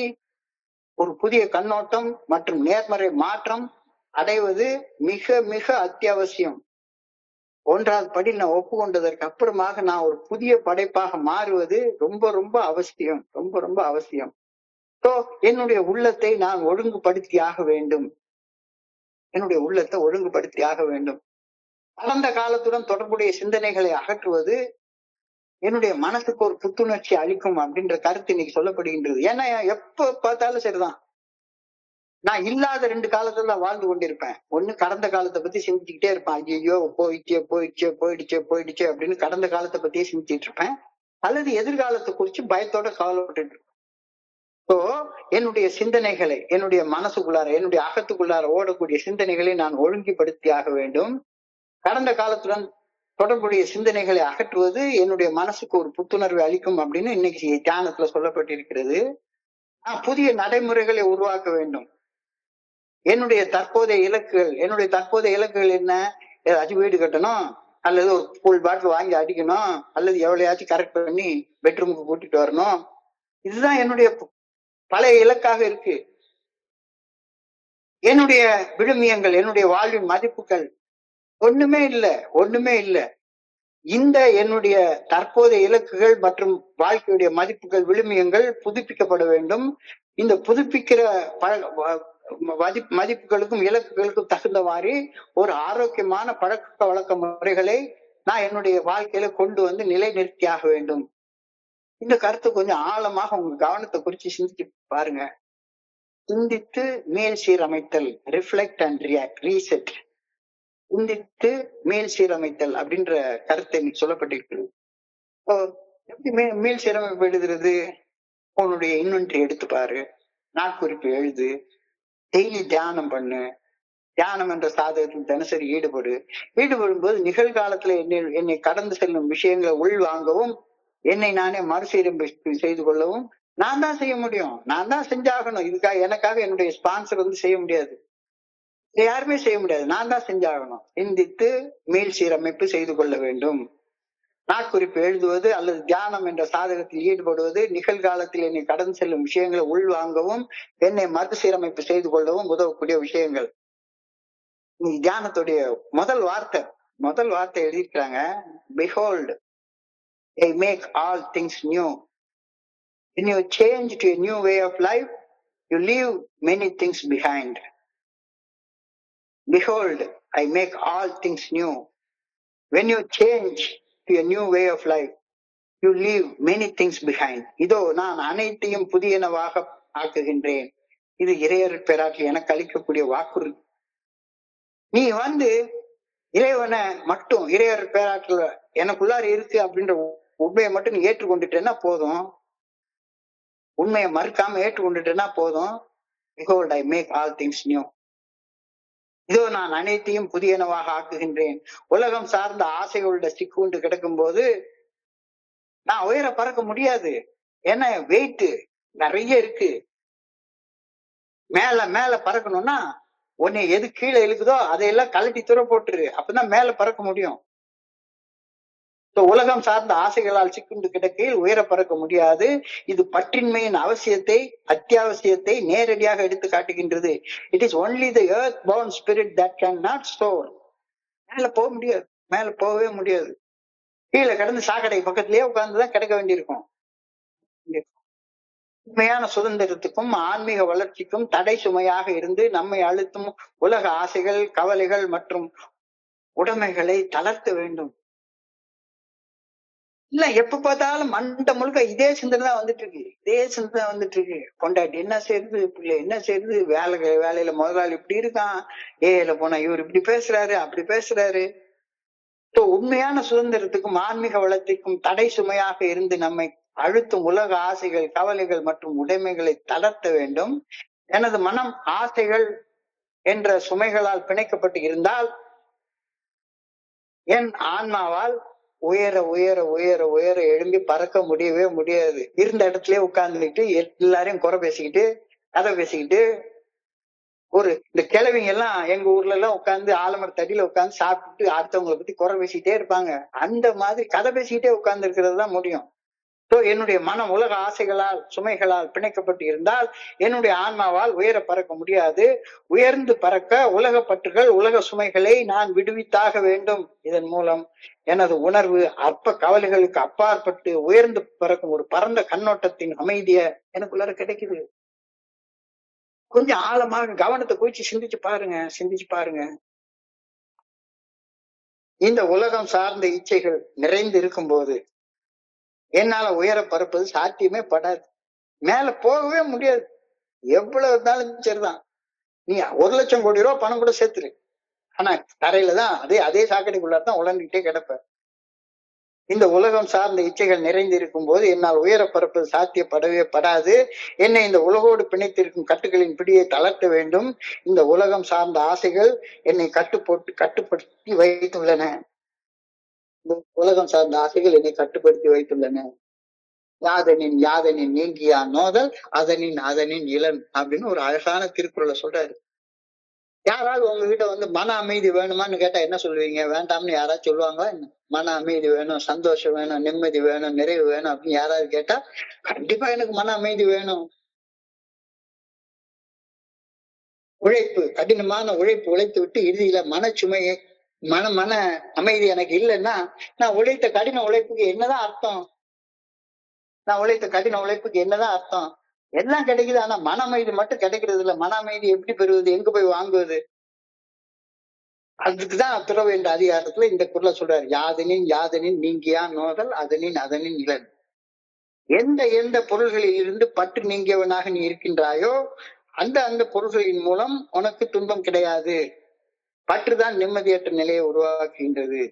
A: ஒரு புதிய கண்ணோட்டம் மற்றும் நேர்மறை மாற்றம் அடைவது மிக மிக அத்தியாவசியம். 1வது படி நான் ஒப்புக்கொண்டதற்கு அப்புறமாக நான் ஒரு புதிய படைப்பாக மாறுவது ரொம்ப ரொம்ப அவசியம். ரொம்ப ரொம்ப அவசியம். சோ என்னுடைய உள்ளத்தை நான் ஒழுங்குபடுத்தியாக வேண்டும். என்னுடைய உள்ளத்தை ஒழுங்குபடுத்தியாக வேண்டும். கடந்த காலத்துடன் தொடர்புடைய சிந்தனைகளை அகற்றுவது என்னுடைய மனசுக்கு ஒரு புத்துணர்ச்சி அளிக்கும் அப்படின்ற கருத்து இன்னைக்கு சொல்லப்படுகின்றது. ஏன்னா எப்ப பார்த்தாலும் சரிதான், நான் இல்லாத 2 காலத்துல தான் வாழ்ந்து கொண்டிருப்பேன். ஒண்ணு கடந்த காலத்தை பத்தி சிந்திச்சுக்கிட்டே இருப்பேன். ஐயோ போயிடுச்சு அப்படின்னு கடந்த காலத்தை பத்தியே சிந்திச்சுட்டு இருப்பேன். அல்லது எதிர்காலத்தை குறிச்சு பயத்தோட கவலைப்பட்டு இருப்பேன். ஸோ என்னுடைய சிந்தனைகளை, என்னுடைய மனசுக்குள்ளார, என்னுடைய அகத்துக்குள்ளார ஓடக்கூடிய சிந்தனைகளை நான் ஒழுங்குபடுத்தியாக வேண்டும். கடந்த காலத்துடன் தொடர்புடைய சிந்தனைகளை அகற்றுவது என்னுடைய மனசுக்கு ஒரு புத்துணர்வை அளிக்கும் அப்படின்னு இன்னைக்கு தியானத்துல சொல்லப்பட்டிருக்கிறது. நான் புதிய நடைமுறைகளை உருவாக்க வேண்டும். என்னுடைய தற்போதைய இலக்குகள் என்ன? ஏதாச்சும் வீடு கட்டணும், அல்லது ஒரு ஃபுல் பாட்டில் வாங்கி அடிக்கணும், அல்லது எவ்வளையாச்சும் கரெக்ட் பண்ணி பெட்ரூமுக்கு கூட்டிட்டு வரணும். இதுதான் என்னுடைய பழைய இலக்காக இருக்கு. என்னுடைய விழுமியங்கள், என்னுடைய வாழ்வின் மதிப்புகள் ஒண்ணுமே இல்லை. இந்த என்னுடைய தற்போதைய இலக்குகள் மற்றும் வாழ்க்கையுடைய மதிப்புகள், விழுமியங்கள் புதுப்பிக்கப்பட வேண்டும். இந்த புதுப்பிக்கிற மதிப்புகளுக்கும் இலக்குகளுக்கும் தகுந்த மாதிரி ஒரு ஆரோக்கியமான பழக்க வழக்க முறைகளை நான் என்னுடைய வாழ்க்கையில கொண்டு வந்து நிலைநிறுத்தியாக வேண்டும். இந்த கருத்து கொஞ்சம் ஆழமாக உங்க கவனத்தை குறிச்சு சிந்திச்சு பாருங்க. சிந்தித்து மேல் சீரமைத்தல், ரிஃப்ளெக்ட் அண்ட் ரீசெட். சிந்தித்து மேல் சீரமைத்தல் அப்படின்ற கருத்தை இன்னைக்கு சொல்லப்பட்டிருக்கு. எப்படி மேல் சீரமைப்பு எழுதுறது? உன்னுடைய இன்வென்ட்ரி எடுத்து பாரு, நாட்குறிப்பு எழுது, டெய்லி தியானம் பண்ணு, தியானம் என்ற சாதகத்தில் தினசரி ஈடுபடும் போது நிகழ்காலத்துல என்னை கடந்து செல்லும் விஷயங்களை உள்வாங்கவும், என்னை நானே மறுசீரமைப்பு செய்து கொள்ளவும் நான் தான் செய்ய முடியும். நான் தான் செஞ்சாகணும். எனக்காக என்னுடைய ஸ்பான்சர் செய்ய முடியாது, யாருமே செய்ய முடியாது. நான் தான் செஞ்சாகணும். சிந்தித்து மீள் சீரமைப்பு செய்து கொள்ள வேண்டும். நாட்குறிப்பு எழுதுவது அல்லது தியானம் என்ற சாதகத்தில் ஈடுபடுவது நிகழ்காலத்தில் என்னை கடந்து செல்லும் விஷயங்களை உள்வாங்கவும், என்னை மறுசீரமைப்பு செய்து கொள்ளவும் உதவக்கூடிய விஷயங்கள். நீ தியானத்துடைய முதல் வார்த்தை எழுதியிருக்கிறாங்க. Behold, I make all things new. When you change to a new way of life, you leave many things behind. Behold, I make all things new. When you change to a new way of life, you leave many things behind. இதோ நான் அனைத்தையும் புதியனவாக ஆக்குகின்றேன். இது இறையர் பேராற்றில் எனக்கு அளிக்கக்கூடிய வாக்குறுதி. நீ இறைவனை மட்டும், இறையர் பேராற்றில் எனக்குள்ளார இருக்கு அப்படின்ற உண்மையை மட்டும் நீ ஏற்றுக்கொண்டுட்டேன்னா போதும். உண்மையை மறுக்காம ஏற்றுக்கொண்டுட்டேன்னா போதும். Behold, I make all things new. இதோ நான் அனைத்தையும் புதியனவாக ஆக்குகின்றேன். உலகம் சார்ந்த ஆசைகளோட சிக்குண்டு கிடக்கும் போது நான் உயர பறக்க முடியாது. ஏன்னா வெயிட் நிறைய இருக்கு. மேல பறக்கணும்னா உன்னை எது கீழே இழுக்குதோ அதையெல்லாம் கழட்டி துற போட்டுரு. அப்பதான் மேல பறக்க முடியும். உலகம் சார்ந்த ஆசைகளால் சிக்குண்டு கிடக்கையில் உயர பறக்க முடியாது. இது பற்றின்மையின் அத்தியாவசியத்தை நேரடியாக எடுத்து காட்டுகின்றது. It is only the earth bound spirit that can not store. மேல போகவே முடியாது. கீழே கிடந்து சாக்கடை பக்கத்திலேயே உட்கார்ந்துதான் கிடக்க வேண்டியிருக்கும். உண்மையான சுதந்திரத்துக்கும் ஆன்மீக வளர்ச்சிக்கும் தடை சுமையாக இருந்து நம்மை அழுத்தும் உலக ஆசைகள், கவலைகள் மற்றும் உடைமைகளை தளர்த்த வேண்டும். இல்ல எப்ப பார்த்தாலும் மண்ட முழுக்க இதே சிந்தனை தான் வந்துட்டு இருக்கு. கொண்டாட்டி என்ன செய்யுது, பிள்ளை என்ன செய்யுது, வேலையில முதலாளி இப்படி இருக்கான், ஏல போனா இவர் இப்படி பேசுறாரு, அப்படி பேசுறாரு. உண்மையான சுதந்திரத்துக்கும் ஆன்மீக வளர்ச்சிக்கும் தடை சுமையாக இருந்து நம்மை அழுத்தும் உலக ஆசைகள், கவலைகள் மற்றும் உடைமைகளை தளர்த்த வேண்டும். எனது மனம் ஆசைகள் என்ற சுமைகளால் பிணைக்கப்பட்டு இருந்தால் என் ஆன்மாவால் உயர உயர உயர உயர எழும்பி பறக்க முடியவே முடியாது. இருந்த இடத்துலயே உட்கார்ந்துக்கிட்டு எல்லாரையும் குறை பேசிக்கிட்டு, கதை பேசிக்கிட்டு, இந்த கிழவிங்க எல்லாம் எங்க ஊர்ல எல்லாம் உட்கார்ந்து ஆலமரத்தடியில உட்கார்ந்து சாப்பிட்டுட்டு அடுத்தவங்களை பத்தி குறை பேசிக்கிட்டே இருப்பாங்க. அந்த மாதிரி கதை பேசிக்கிட்டே உட்கார்ந்து இருக்கிறது தான் முடியும். என்னுடைய மனம் உலக ஆசைகளால் சுமைகளால் பிணைக்கப்பட்டு இருந்தால் என்னுடைய ஆன்மாவால் உயர பறக்க முடியாது. உயர்ந்து பறக்க உலக பற்றுகள், உலக சுமைகளை நான் விடுவித்தாக வேண்டும். இதன் மூலம் எனது உணர்வு அற்ப கவலைகளுக்கு அப்பாற்பட்டு உயர்ந்து பறக்கும் ஒரு பரந்த கண்ணோட்டத்தின் அமைதிய எனக்குள்ளார கிடைக்குது. கொஞ்சம் ஆழமாக கவனத்தை குவிச்சு சிந்திச்சு பாருங்க. இந்த உலகம் சார்ந்த இச்சைகள் நிறைந்து இருக்கும் போது என்னால உயர பறப்பது சாத்தியமே படாது. மேல போகவே முடியாது. எவ்வளவு இருந்தாலும் சரிதான். நீ 1,00,000 கோடி ரூபாய் பணம் கூட சேர்த்துரு, ஆனா தரையில தான் அதே சாக்கடைக்குள்ளாதான் உழந்துகிட்டே கிடப்ப. இந்த உலகம் சார்ந்த இச்சைகள் நிறைந்து இருக்கும் போது என்னால் உயர பறப்பது சாத்தியப்படவே படாது. என்னை இந்த உலகோடு பிணைத்திருக்கும் கட்டுகளின் பிடியை தளர்த்த வேண்டும். இந்த உலகம் சார்ந்த ஆசைகள் என்னை கட்டுப்படுத்தி வைத்துள்ளன. இந்த உலகம் சார்ந்த ஆசைகள் என்னை கட்டுப்படுத்தி வைத்துள்ளன. யாதனின் நீங்கியா நோதல் அதனின் இளன் அப்படின்னு ஒரு அழகான திருக்குறளை சொல்றாரு. யாராவது உங்ககிட்ட மன அமைதி வேணுமான்னு கேட்டா என்ன சொல்லுவீங்க? வேண்டாம்னு யாராவது சொல்லுவாங்களா என்ன? மன அமைதி வேணும், சந்தோஷம் வேணும், நிம்மதி வேணும், நிறைவு வேணும் அப்படின்னு யாராவது கேட்டா கண்டிப்பா எனக்கு மன அமைதி வேணும். கடினமான உழைப்பு உழைத்து விட்டு இறுதியில மனச்சுமையை மன அமைதி எனக்கு இல்லைன்னா நான் உழைத்த கடின உழைப்புக்கு என்னதான் அர்த்தம்? எல்லாம் கிடைக்குது, ஆனா மன அமைதி மட்டும் கிடைக்கிறது இல்ல. மன அமைதி எப்படி பெறுவது? எங்க போய் வாங்குவது? அதுக்குதான் துறவு என்ற அதிகாரத்துல இந்த குறளை சொல்றாரு. யாதனின் நீங்கியா நோதல் அதனின் இளன். எந்த பொருள்களில் இருந்து பற்று நீங்கியவனாக நீ இருக்கின்றாயோ அந்த பொருள்களின் மூலம் உனக்கு துன்பம் கிடையாது. பற்றுதான் நிம்மதியற்ற நிலையை உருவாக்குகின்றது.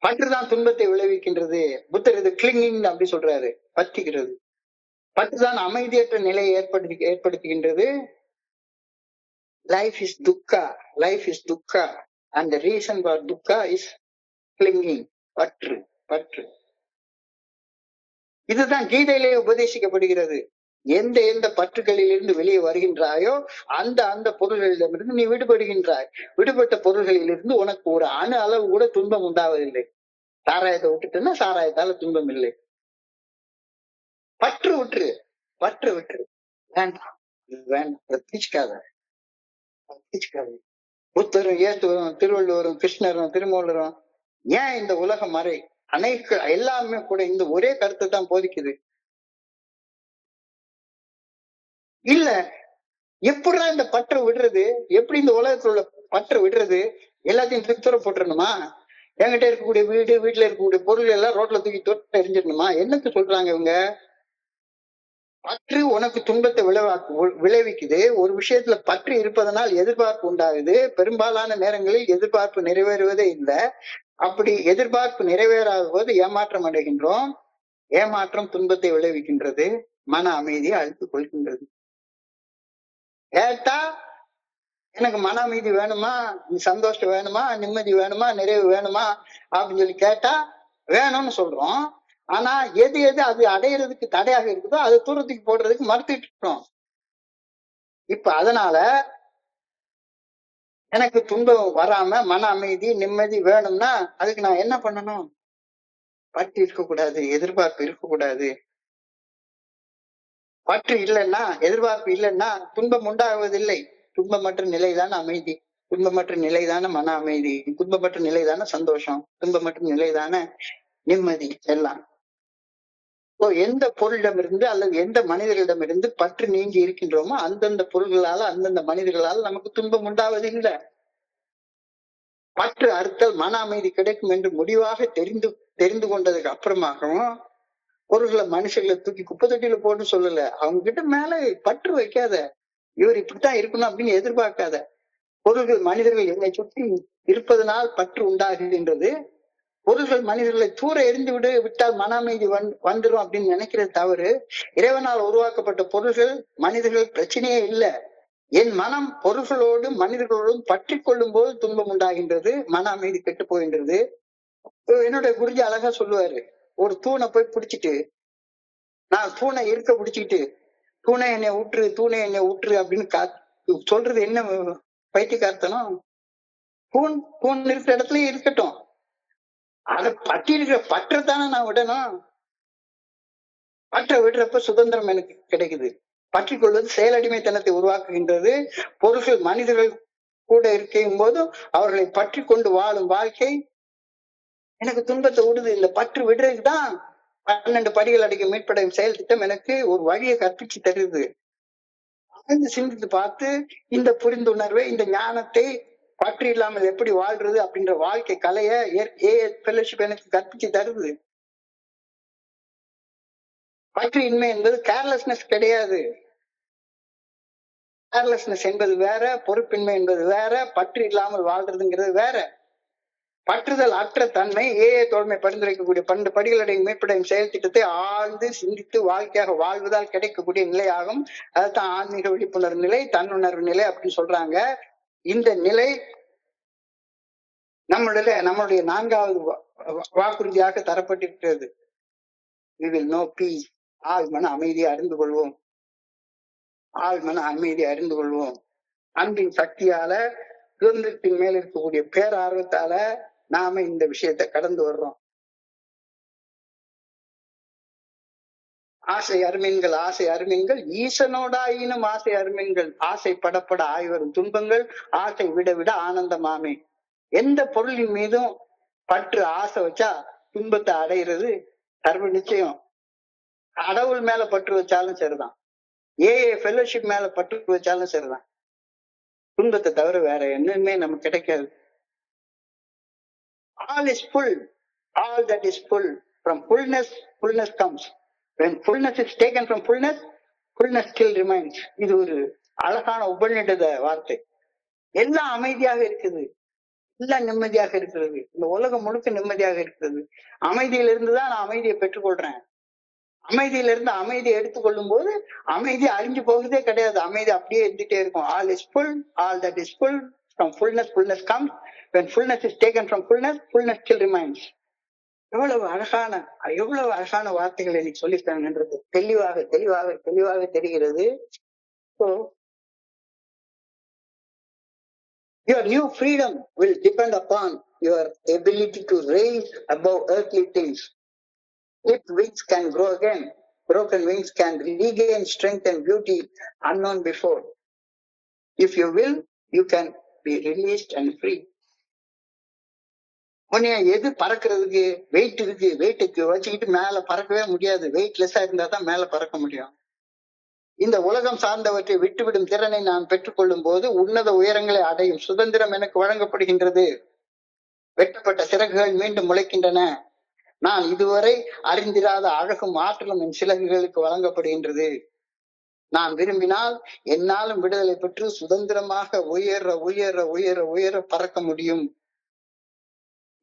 A: பற்றுதான் துன்பத்தை விளைவிக்கின்றது. புத்தர் இது கிளிங்கிங் அப்படி சொல்றாரு, பற்றிக்கிறது. பற்றுதான் அமைதியற்ற நிலையை ஏற்படுத்துகின்றது. லைஃப் இஸ் துக்கா and the reason for dukkha is clinging. பற்று. இதுதான் கீதையிலே உபதேசிக்கப்படுகிறது. எந்த பற்றுகளில் இருந்து வெளியே வருகின்றாயோ அந்த பொருள்களிடமிருந்து நீ விடுபடுகின்றாய். விடுபட்ட பொருள்களில் இருந்து உனக்கு ஒரு அணு அளவு கூட துன்பம் உண்டாவதில்லை. சாராயத்தை விட்டுட்டுன்னா சாராயத்தால துன்பம் இல்லை. பற்று விட்டுரு. வேண்டாம் பிரத்திச்சுக்காத. புத்தரும் இயேசுவரும் திருவள்ளுவரும் கிருஷ்ணரும் திருமூலரும் ஏன் இந்த உலக மறை எல்லாமே கூட இந்த ஒரே கருத்தை தான் போதிக்குது. இல்ல எப்படிதான் இந்த பற்றை விடுறது? எப்படி இந்த உலகத்துல உள்ள பற்றை விடுறது? எல்லாத்தையும் தூர போட்டுறணுமா? என்கிட்ட இருக்கக்கூடிய வீட்டுல இருக்கக்கூடிய பொருள் எல்லாம் ரோட்ல தூக்கி தொட்டு எரிஞ்சிடணுமா? என்னக்கு சொல்றாங்க இவங்க? பற்று உனக்கு துன்பத்தை விளைவிக்குது. ஒரு விஷயத்துல பற்று இருப்பதனால் எதிர்பார்ப்பு உண்டாகுது. பெரும்பாலான நேரங்களில் எதிர்பார்ப்பு நிறைவேறுவதே இல்லை. அப்படி எதிர்பார்ப்பு நிறைவேறாத போது ஏமாற்றம் அடைகின்றோம். ஏமாற்றம் துன்பத்தை விளைவிக்கின்றது, மன அமைதியை அழித்துக் கொள்கின்றது. கேட்டா எனக்கு மன அமைதி வேணுமா, சந்தோஷம் வேணுமா, நிம்மதி வேணுமா, நிறைவு வேணுமா அப்படின்னு சொல்லி கேட்டா வேணும்னு சொல்றோம். ஆனா எது அது அடையிறதுக்கு தடையாக இருக்குதோ அது தூரத்துக்கு போடுறதுக்கு மறுத்துட்டு இருக்கோம். இப்ப அதனால எனக்கு துன்பம் வராம மன அமைதி நிம்மதி வேணும்னா அதுக்கு நான் என்ன பண்ணணும்? பற்று இருக்கக்கூடாது, எதிர்பார்ப்பு இருக்கக்கூடாது. பற்று இல்லைன்னா, எதிர்பார்ப்பு இல்லைன்னா துன்பம் உண்டாகுவதில்லை. துன்பமற்ற நிலைதான அமைதி, துன்பமற்ற நிலைதான மன அமைதி, துன்பமற்ற நிலைதான சந்தோஷம், துன்பமற்ற நிலைதான நிம்மதி எல்லாம். எந்த பொருளிடமிருந்து அல்லது எந்த மனிதர்களிடமிருந்து பற்று நீங்கி இருக்கின்றோமோ அந்தந்த பொருள்களால அந்தந்த மனிதர்களால் நமக்கு துன்பம் உண்டாவதில்லை. பற்று அறுத்தல் மன அமைதி கிடைக்கும் என்று முடிவாக தெரிந்து கொண்டதுக்கு அப்புறமாகவும் பொருள்களை மனுஷர்களை தூக்கி குப்பை தொட்டியில போட்டு சொல்லல. அவங்க கிட்ட மேல பற்று வைக்காத. இவர் இப்படித்தான் இருக்கணும் அப்படின்னு எதிர்பார்க்காத. பொருள்கள் மனிதர்கள் என்னை சுற்றி இருப்பதனால் பற்று உண்டாகுகின்றது. பொருள்கள் மனிதர்களை தூர எரிந்து விட்டால் மன அமைதி வந்துடும் அப்படின்னு நினைக்கிறது தவறு. இறைவனால் உருவாக்கப்பட்ட பொருள்கள் மனிதர்கள் பிரச்சனையே இல்லை. என் மனம் பொருள்களோடும் மனிதர்களோடும் பற்றி கொள்ளும் போது துன்பம் உண்டாகின்றது, மன அமைதி கெட்டு போகின்றது. என்னுடைய குருஜி அழகா சொல்லுவாரு, ஒரு தூணை போய் பிடிச்சிட்டு, நான் தூணை இருக்க பிடிச்சிட்டு தூணை என்னை ஊற்று, தூணை என்னை ஊற்று அப்படின்னு சொல்றது என்ன பைத்தியக்காரத்தனம்? தூண் தூண் இருக்கிற இடத்துலயும் இருக்கட்டும், அதை பற்றி இருக்கிற பற்றத்தானே நான் விடணும். பற்ற விடுறப்ப சுதந்திரம் எனக்கு கிடைக்குது. பற்றி கொள்வது செயலடிமைத்தனத்தை உருவாக்குகின்றது. பொருள்கள் மனிதர்கள் கூட இருக்கும் போதும் அவர்களை பற்றி கொண்டு வாழும் வாழ்க்கை எனக்கு துன்பத்தை விடுது. இந்த பற்று விடுறதுக்குதான் 12 படிகள் அடங்கிய மீட்படையும் செயல் திட்டம் எனக்கு ஒரு வழியை கற்பிச்சு தருது. சிந்தித்து பார்த்து இந்த புரிந்துணர்வை, இந்த ஞானத்தை, பற்று இல்லாமல் எப்படி வாழ்றது அப்படின்ற வாழ்க்கை கலைய ஃபெலோஷிப் எனக்கு கற்பிச்சு தருது. பற்று இன்மை என்பது கேர்லெஸ்னஸ் கிடையாது. கேர்லெஸ்னஸ் என்பது வேற, பொறுப்பின்மை என்பது வேற, பற்று இல்லாமல் வாழ்றதுங்கிறது வேற. பற்றுதல் அற்ற தன்மை தோழமை பரிந்துரைக்கக்கூடிய 12 படிகளடையும் மீட்படையும் செயல் திட்டத்தை ஆழ்ந்து சிந்தித்து வாழ்க்கையாக வாழ்வதால் கிடைக்கக்கூடிய நிலையாகும். அதுதான் ஆன்மீக விழிப்புணர்வு நிலை, தன்னுணர்வு நிலை அப்படின்னு சொல்றாங்க. இந்த நிலை நம்மளுடைய 4வது வாக்குறுதியாக தரப்பட்டிருக்கிறது. We will know peace. ஆள் மன அமைதியை அறிந்து கொள்வோம். ஆள் மன அமைதியை அறிந்து கொள்வோம். அன்பின் சக்தியால, சுதந்திரத்தின் மேல் இருக்கக்கூடிய பேரார்வத்தால நாம இந்த விஷயத்தை கடந்து வர்றோம். ஆசை அருமீன்கள், ஆசை அருமீன்கள், ஈசனோடாயினும் ஆசை அருமீன்கள், ஆசை படப்பட ஆய்வரும் துன்பங்கள், ஆசை விட விட ஆனந்தமாமே. எந்த பொருளின் மீதும் பற்று ஆசை வச்சா துன்பத்தை அடைகிறது சர்வ நிச்சயம். கடவுள் மேல பற்று வச்சாலும் சரிதான், ஃபெலோஷிப் மேல பற்று வச்சாலும் சரிதான், துன்பத்தை தவிர வேற என்னமே நமக்கு கிடைக்காது. All is full, all that is full. From fullness, fullness comes. When fullness is taken from fullness, fullness still remains. இது ஒரு அழகான உபநிடத வார்த்தை. எல்லாம் அமைதியாக இருக்குது, எல்லாம் நிம்மதியாக இருக்கிறது. இந்த உலகம் முழுக்க நிம்மதியாக இருக்கிறது. அமைதியிலிருந்துதான் நான் அமைதியை பெற்றுக்கொள்றேன். அமைதியிலிருந்து அமைதியை எடுத்துக்கொள்ளும் போது அமைதி அழிஞ்சு போகுதே கிடையாது. அமைதி அப்படியே இருந்துட்டே இருக்கும். All is full, all that is full. From fullness, fullness comes. When fullness is taken from fullness, fullness still remains. எவ்வளவு அழகான வார்த்தைகளை இன்னைக்கு சொல்லியிருக்காங்கன்றது தெளிவாக தெளிவாக தெளிவாக தெரிகிறது. So, your new freedom will depend upon your ability to raise above earthly things. If wings can grow again, broken wings can regain strength and beauty unknown before. If you will, you can be released and free. எது பறக்கிறதுக்கு wait இருக்கு, வெயிட்டுக்கு வச்சுக்கிட்டு மேல பறக்கவே முடியாது. வெயிட்லெஸ்ஸா இருந்தா தான் மேல பறக்க முடியும். இந்த உலகம் சார்ந்தவற்றை விட்டுவிடும் திறனை நான் பெற்றுக்கொள்ளும் போது உன்னத உயரங்களை அடையும் சுதந்திரம் எனக்கு வழங்கப்படுகின்றது. வெட்டப்பட்ட சிறகுகள் மீண்டும் முளைக்கின்றன. நான் இதுவரை அறிந்திராத அழகும் ஆற்றலும் என் சிறகுகளுக்கு வழங்கப்படுகின்றது. நான் விரும்பினால் என்னாலும் விடுதலை பெற்று சுதந்திரமாக உயர உயர உயர உயர பறக்க முடியும்.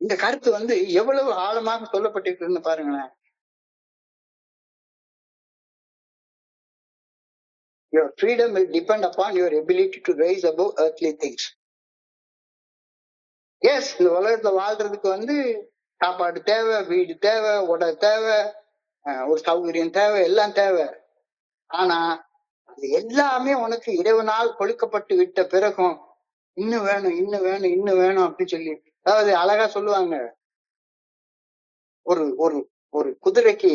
A: இந்த கருத்து எவ்வளவு ஆழமாக சொல்லப்பட்டிருக்குன்னு பாருங்களேன். Your freedom will depend upon your ability to rise above earthly things. Yes, இந்த உலகத்துல வாழ்றதுக்கு சாப்பாடு தேவை, வீடு தேவை, உடை தேவை, ஒரு சௌகரியம் தேவை, எல்லாம் தேவை. ஆனா அது எல்லாமே உனக்கு இறைவனால் கொடுக்கப்பட்டு விட்ட பிறகும் இன்னும் வேணும், இன்னும் வேணும், இன்னும் வேணும் அப்படின்னு சொல்லி, அதாவது அழகா சொல்லுவாங்க, ஒரு ஒரு ஒரு குதிரைக்கு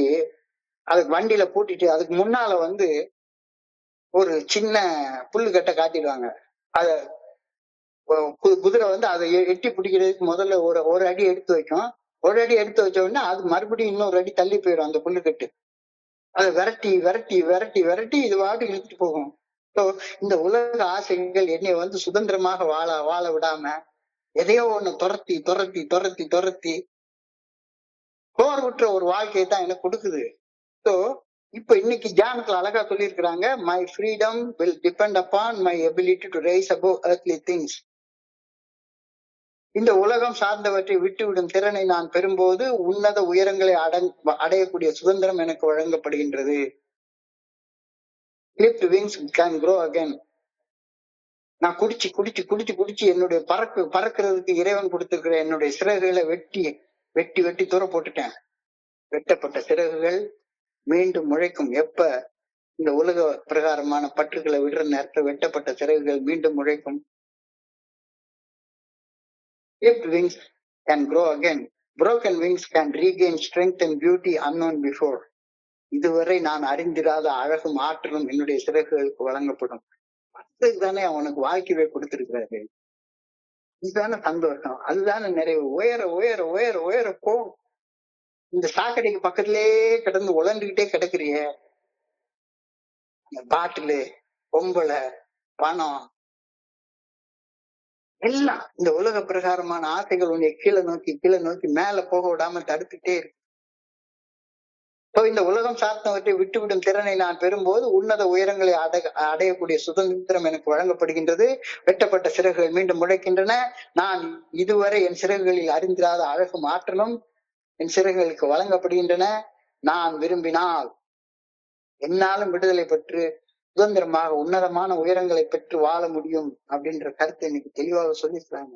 A: அதுக்கு வண்டியில பூட்டிட்டு அதுக்கு முன்னால ஒரு சின்ன புல்லு கட்டை காட்டிடுவாங்க. அத குதிரை அதை எட்டி பிடிக்கிறதுக்கு முதல்ல ஒரு அடி எடுத்து வைக்கும். ஒரு அடி எடுத்து வச்ச உடனே அது மறுபடியும் இன்னொரு அடி தள்ளி போயிடும் அந்த புல்லுக்கட்டு. அதை விரட்டி விரட்டி விரட்டி விரட்டி இது வாட்டு இழுத்துட்டு போகும். ஸோ இந்த உலக ஆசைகள் என்னை சுதந்திரமாக வாழ விடாம எதையோ ஒண்ணு துரத்தி துரத்தி துரத்தி துரத்தி போர்வுற்ற ஒரு வாழ்க்கையை தான் எனக்கு கொடுக்குது. ஸோ இப்ப இன்னைக்கு தியானத்துல அழகா சொல்லியிருக்கிறாங்க, my freedom will depend upon my ability to rise above earthly things. இந்த உலகம் சார்ந்தவற்றை விட்டுவிடும் திறனை நான் பெறும்போது உன்னத உயரங்களை அடையக்கூடிய சுதந்திரம் எனக்கு வழங்கப்படுகின்றது. Clipped wings can grow again. நான் குடிச்சு குடிச்சு குடிச்சு குடிச்சு என்னுடைய பறக்கிறதுக்கு இறைவன் கொடுத்திருக்கிற என்னுடைய சிறகுகளை வெட்டி வெட்டி வெட்டி தூர போட்டுட்டேன். வெட்டப்பட்ட சிறகுகள் மீண்டும் முளைக்கும். எப்ப இந்த உலக பிரகாரமான பற்றுகளை விடுற நேரத்தில் வெட்டப்பட்ட சிறகுகள் மீண்டும் முளைக்கும். Clipped wings can grow again. Broken wings can regain strength and beauty unknown before. இதுவரை நான் அறிந்திராத அழகும் ஆற்றலும் என்னுடைய சிறகுகளுக்கு வழங்கப்படும். அதுதானே அவனுக்கு வாழ்க்கையை கொடுத்திருக்கிறாரு. இதுதானே சந்தோஷம், அதுதானே நிறைவு. உயர உயர உயர உயர போ. இந்த சாக்கடைக்கு பக்கத்திலேயே கிடந்து உழந்துகிட்டே கிடக்குறிய பாட்டிலு, பொம்பளை, பணம் எல்லாம் இந்த உலக பிரகாரமான ஆசைகள் உன்னை கீழே நோக்கி மேல போக விடாம தடுத்துட்டே இருக்கு. இந்த உலகம் சார்ந்தவற்றை விட்டுவிடும் திறனை நான் பெறும்போது உன்னத உயரங்களை அடையக்கூடிய சுதந்திரம் எனக்கு வழங்கப்படுகின்றது. வெட்டப்பட்ட சிறகுகள் மீண்டும் முளைக்கின்றன. நான் இதுவரை என் சிறகுகளில் அறிந்திராத அழகும் ஆற்றலும் என் சிறகுகளுக்கு வழங்கப்படுகின்றன. நான் விரும்பினால் என்னாலும் விடுதலை பெற்று சுதந்திரமாக உன்னதமான உயரங்களை பெற்று வாழ முடியும் அப்படின்ற கருத்தை இன்னைக்கு தெளிவாக சொல்லியிருக்காங்க.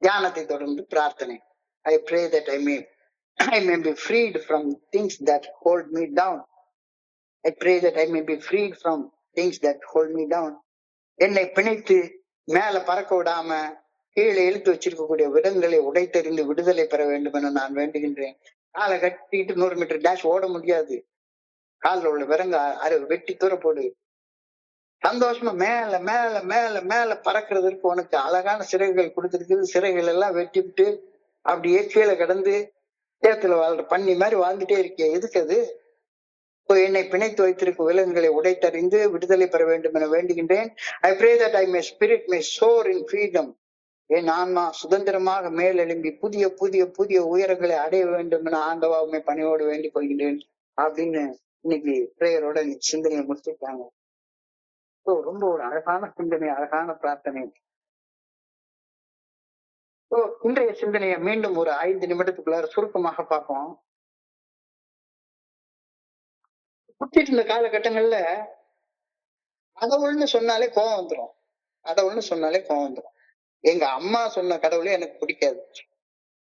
A: தியானத்தை தொடர்ந்து பிரார்த்தனை. I pray that I may be freed from things that hold me down. I pray that I may be freed from things that hold me down. என்னை பிணைத்து மேல பறக்க விடாம கீழே இழுத்து வச்சிருக்கக்கூடிய விடங்களை உடைத்தெறிந்து விடுதலை பெற வேண்டும் என நான் வேண்டுகின்றேன். காலை கட்டிட்டு 100 மீட்டர் டேஷ் ஓட முடியாது. காலில் உள்ள விரங்க வெட்டி தூர போடு. சந்தோஷமா மேல மேல மேல மேல பறக்கிறதுக்கு உனக்கு அழகான சிறகுகள் கொடுத்திருக்குது. சிறகுகள் எல்லாம் வெட்டிவிட்டு அப்படியே கீழே கிடந்து சேத்துல வாழ்ற பண்ணி மாதிரி வாழ்ந்துட்டே இருக்கே, எதுக்கு அது? என்னை பிணைத்து வைத்திருக்கும் விலங்குகளை உடைத்தறிந்து விடுதலை பெற வேண்டும் என வேண்டுகின்றேன். I pray that my spirit may soar in freedom. என் ஆன்மா சுதந்திரமாக மேலெழும்பி புதிய புதிய புதிய உயரங்களை அடைய வேண்டும் என ஆண்டவாவுமே பணியோடு வேண்டிக் கொள்கின்றேன் அப்படின்னு இன்னைக்கு பிரேயரோட சிந்தனையை முடிச்சுட்டாங்க. ரொம்ப ஒரு அழகான சிந்தனை, அழகான பிரார்த்தனை. இன்றைய சிந்தனையை மீண்டும் ஒரு 5 நிமிடத்துக்குள்ளார சுருக்கமாக பார்ப்போம். குட்டிட்டு இருந்த காலகட்டங்கள்ல கடவுள்னு சொன்னாலே கோவம் வந்துடும். கடவுள்னு சொன்னாலே கோவம் வந்துடும். எங்க அம்மா சொன்ன கடவுளே எனக்கு பிடிக்காது.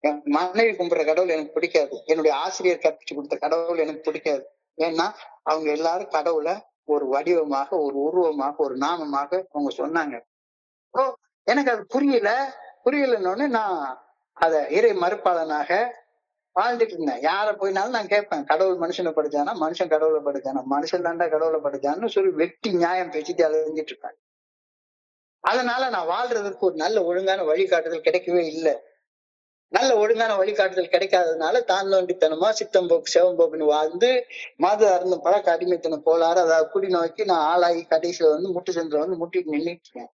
A: என் மனைவி கும்பிடுற கடவுள் எனக்கு பிடிக்காது. என்னுடைய ஆசிரியர் கற்பிச்சு கொடுத்த கடவுள் எனக்கு பிடிக்காது. ஏன்னா அவங்க எல்லாரும் கடவுளை ஒரு வடிவமாக, ஒரு உருவமாக, ஒரு நாமமாக அவங்க சொன்னாங்க. எனக்கு அது புரியலன்னு நான் அத இறை மறுப்பாளனாக வாழ்ந்துட்டு இருந்தேன். யார போயினாலும் நான் கேட்பேன், கடவுள் மனுஷனை படைச்சானா, மனுஷன் கடவுளை படைச்சானா, மனுஷன் தாண்டா கடவுளை படைச்சான்னு சொல்லி வெட்டி நியாயம் பேசிட்டு அலைஞ்சிட்டு இருப்பேன். அதனால நான் வாழ்றதுக்கு ஒரு நல்ல ஒழுங்கான வழிகாட்டுதல் கிடைக்கவே இல்லை. நல்ல ஒழுங்கான வழிகாட்டுதல் கிடைக்காததுனால தான் தோண்டித்தனமா சித்தம்போக்கு செவம்போக்குன்னு வாழ்ந்து மது அருந்தும் பழக்க அடிமைத்தனம் போலாறு, அதாவது குடி நோக்கி நான் ஆளாகி கடைசியில முட்டு சென்ற முட்டிட்டு நின்றுட்டு இருக்கேன்.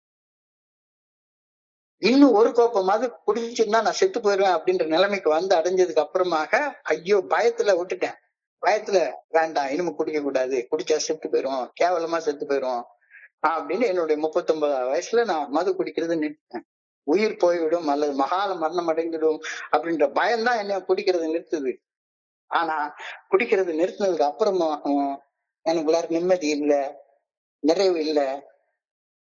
A: இன்னும் ஒரு கோப்பமாவது குடிச்சிருந்தா நான் செத்து போயிடுவேன் அப்படின்ற நிலைமைக்கு அடைஞ்சதுக்கு அப்புறமாக ஐயோ பயத்துல விட்டுட்டேன். பயத்துல வேண்டாம், இனிமே குடிக்க கூடாது, குடிச்சா செத்து போயிரும், கேவலமா செத்து போயிரும் அப்படின்னு என்னுடைய 39 வயசுல நான் மது குடிக்கிறது நிறுத்திட்டேன். உயிர் போய்விடும் அல்லது மகால மரணம் அடைந்துடும் அப்படின்ற பயம்தான் என்ன குடிக்கிறது நிறுத்துது. ஆனா குடிக்கிறது நிறுத்தினதுக்கு அப்புறமாகவும் எனக்குள்ளார நிம்மதி இல்லை, நிறைவு இல்லை.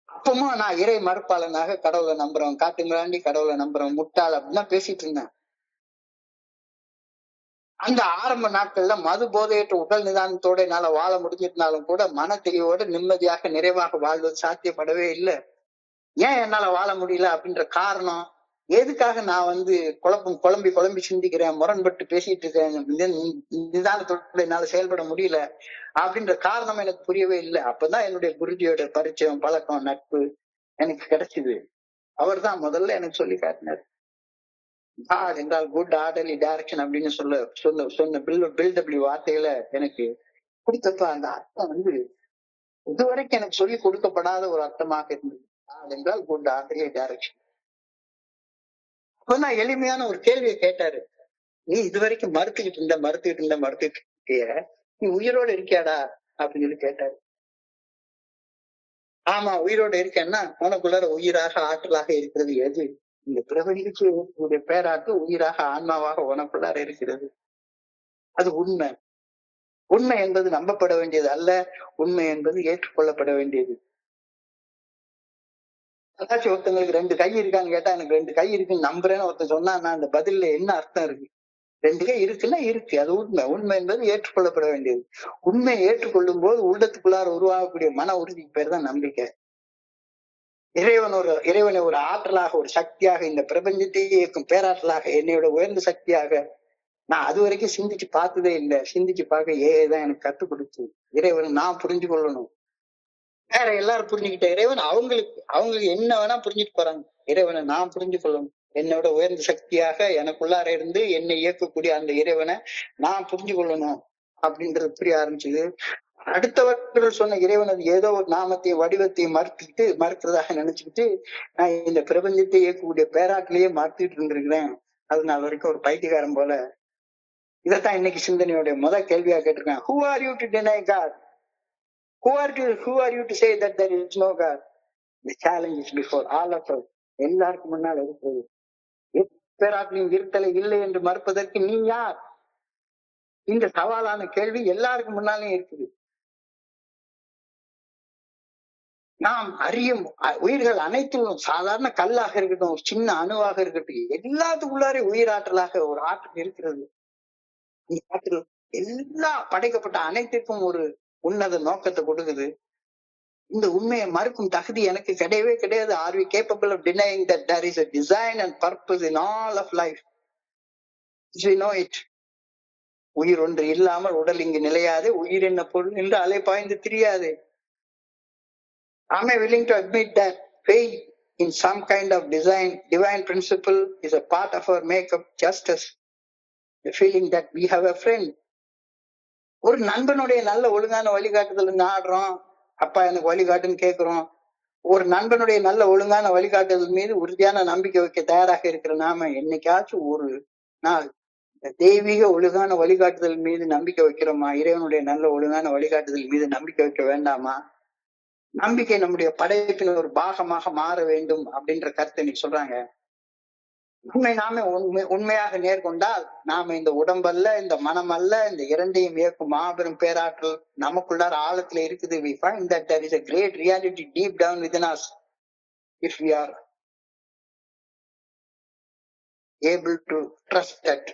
A: அப்பவும் நான் இறை மறுப்பாளனாக கடவுளை நம்புறோம், காட்டுமிராண்டி கடவுளை நம்புறோம், முட்டாள் அப்படின்னா பேசிட்டு இருந்தேன். அந்த ஆரம்ப நாட்கள்ல மது போதையற்ற உடல் நிதானத்தோட என்னால வாழ முடிஞ்சிருந்தாலும் கூட மன தெளிவோட நிம்மதியாக நிறைவாக வாழ்வது சாத்தியப்படவே இல்லை. ஏன் என்னால வாழ முடியல அப்படின்ற காரணம், எதுக்காக நான் குழம்பி சிந்திக்கிறேன், முரண்பட்டு பேசிட்டு இருக்கேன், நிதானத்தோட என்னால செயல்பட முடியல அப்படின்ற காரணம் எனக்கு புரியவே இல்லை. அப்பதான் என்னுடைய குருஜியோட பரிச்சயம், பழக்கம், நட்பு எனக்கு கிடைச்சது. அவர் தான் முதல்ல எனக்கு சொல்லி காட்டினார். God என்றால் குட் ஆர்டர்லி டைரக்ஷன் அப்படின்னு சொன்ன பில்டபிள்யூ வார்த்தைகளை எனக்கு கொடுத்தப்ப அந்த அர்த்தம் இதுவரைக்கும் எனக்கு சொல்லி கொடுக்கப்படாத ஒரு அர்த்தமாக இருந்தது. God என்றால் குட் ஆர்டர்லி டைரக்ஷன். அப்ப நான் எளிமையான ஒரு கேள்வியை கேட்டாரு, நீ இதுவரைக்கும் மறுத்துக்கிட்டு இருக்கிய, நீ உயிரோட இருக்கியாடா அப்படின்னு சொல்லி கேட்டாரு. ஆமா உயிரோட இருக்கேன்னா உனக்குள்ளார உயிராக ஆற்றலாக இருக்கிறது எது இந்த பிரபஞ்சத்துடைய பேராட்டு உயிராக ஆன்மாவாக உனக்குள்ளார இருக்கிறது. அது உண்மை. உண்மை என்பது நம்பப்பட வேண்டியது அல்ல, உண்மை என்பது ஏற்றுக்கொள்ளப்பட வேண்டியது. அதாச்சும் ஒருத்தங்களுக்கு 2 கை இருக்கான்னு கேட்டா எனக்கு 2 கை இருக்குன்னு நம்புறேன்னு ஒருத்தன் சொன்னா நான் அந்த பதில்ல என்ன அர்த்தம் இருக்கு? 2 கை இருக்குன்னா இருக்கு, அது உண்மை. உண்மை என்பது ஏற்றுக்கொள்ளப்பட வேண்டியது. உண்மையை ஏற்றுக்கொள்ளும் போது உள்ளத்துக்குள்ளார உருவாகக்கூடிய மன உறுதிக்கு பேர் தான் நம்பிக்கை. இறைவனை ஒரு ஆற்றலாக, ஒரு சக்தியாக, இந்த பிரபஞ்சத்தையே இயக்கும் பேராற்றலாக, என்னையோட உயர்ந்த சக்தியாக நான் அது வரைக்கும் சிந்திச்சு பார்த்ததே இல்லை. சிந்திச்சு பார்க்க தான் எனக்கு கத்துக் கொடுத்து இறைவனை நான் புரிஞ்சு கொள்ளணும். வேற எல்லாரும் புரிஞ்சுக்கிட்ட இறைவன் அவங்களுக்கு என்ன வேணா புரிஞ்சுட்டு போறாங்க. இறைவனை நான் புரிஞ்சு கொள்ளணும். என்னோட உயர்ந்த சக்தியாக எனக்குள்ளார இருந்து என்னை இயக்கக்கூடிய அந்த இறைவனை நான் புரிஞ்சு கொள்ளணும் அப்படின்றது புரிய ஆரம்பிச்சது. அடுத்தவர்கள் சொன்ன இறைவன் அது ஏதோ ஒரு நாமத்தையும் வடிவத்தையும் மறுக்கிறதாக நினைச்சுக்கிட்டு நான் இந்த பிரபஞ்சத்தை இயக்கக்கூடிய பேராட்டிலேயே மறுத்துட்டு இருந்திருக்கிறேன். அது நாள் வரைக்கும் ஒரு பைத்தியக்காரன் போல. இதைத்தான் இன்னைக்கு சிந்தனையோட முதல் கேள்வியா கேட்டிருக்கேன். Who are you to deny God? Who are you to say that there is no God? The challenge is before all of us. எல்லாருக்கும் முன்னால் இருக்கிறது. பேராட்டிலையும் இருத்தலை இல்லை என்று மறுப்பதற்கு நீ யார்? இந்த சவாலான கேள்வி எல்லாருக்கும் முன்னாலும் இருக்குது. நாம் அறியும் உயிர்கள் அனைத்தும் சாதாரண கல்லாக இருக்கட்டும், ஒரு சின்ன அணுவாக இருக்கட்டும், எல்லாத்துக்குள்ளாரே உயிராற்றலாக ஒரு ஆற்றல் இருக்கிறது. இந்த ஆற்றல் எல்லா படைக்கப்பட்ட அனைத்திற்கும் ஒரு உன்னத நோக்கத்தை கொடுக்குது. இந்த உண்மையை மறுக்கும் தகுதி எனக்கு கிடையவே கிடையாது. Are we capable of denying that there is a design and purpose in all of life? We know it. உயிர் ஒன்று இல்லாமல் உடல் இங்கு நிலையாது, உயிர் என்ன பொருள் என்று அலை பாய்ந்து தெரியாது. Am I willing to admit that faith in some kind of divine principle is a part of our makeup, justice, the feeling that we have a friend? ஒரு நண்பனுடைய நல்ல ஒழுங்கான வழிகாட்டுதல் நாடுறோம், அப்பா எனக்கு வழிகாட்டுன்னு கேட்கிறோம். ஒரு நண்பனுடைய நல்ல ஒழுங்கான வழிகாட்டுதல் மீது உறுதியான நம்பிக்கை வைக்க தயாராக இருக்கிற நாம என்னைக்காச்சும் ஒரு நாள் தெய்வீக ஒழுங்கான வழிகாட்டுதல் மீது நம்பிக்கை வைக்கிறோமா? இறைவனுடைய நல்ல ஒழுங்கான வழிகாட்டுதல் மீது நம்பிக்கை வைக்க வேண்டாமா? நம்பிக்கை நம்முடைய படைப்பின் ஒரு பாகமாக மாற வேண்டும் அப்படின்ற கருத்தை நீ சொல்றாங்க. நாமே உண்மையாக நேர்கொண்டால் நாம இந்த உடம்பல்ல, இந்த மனம் அல்ல, இந்த இரண்டையும் இயக்கும் மாபெரும் பேராற்றல் நமக்குள்ளார ஆழத்துல இருக்குது. We find that there is a great reality deep down within us if we are able to trust that.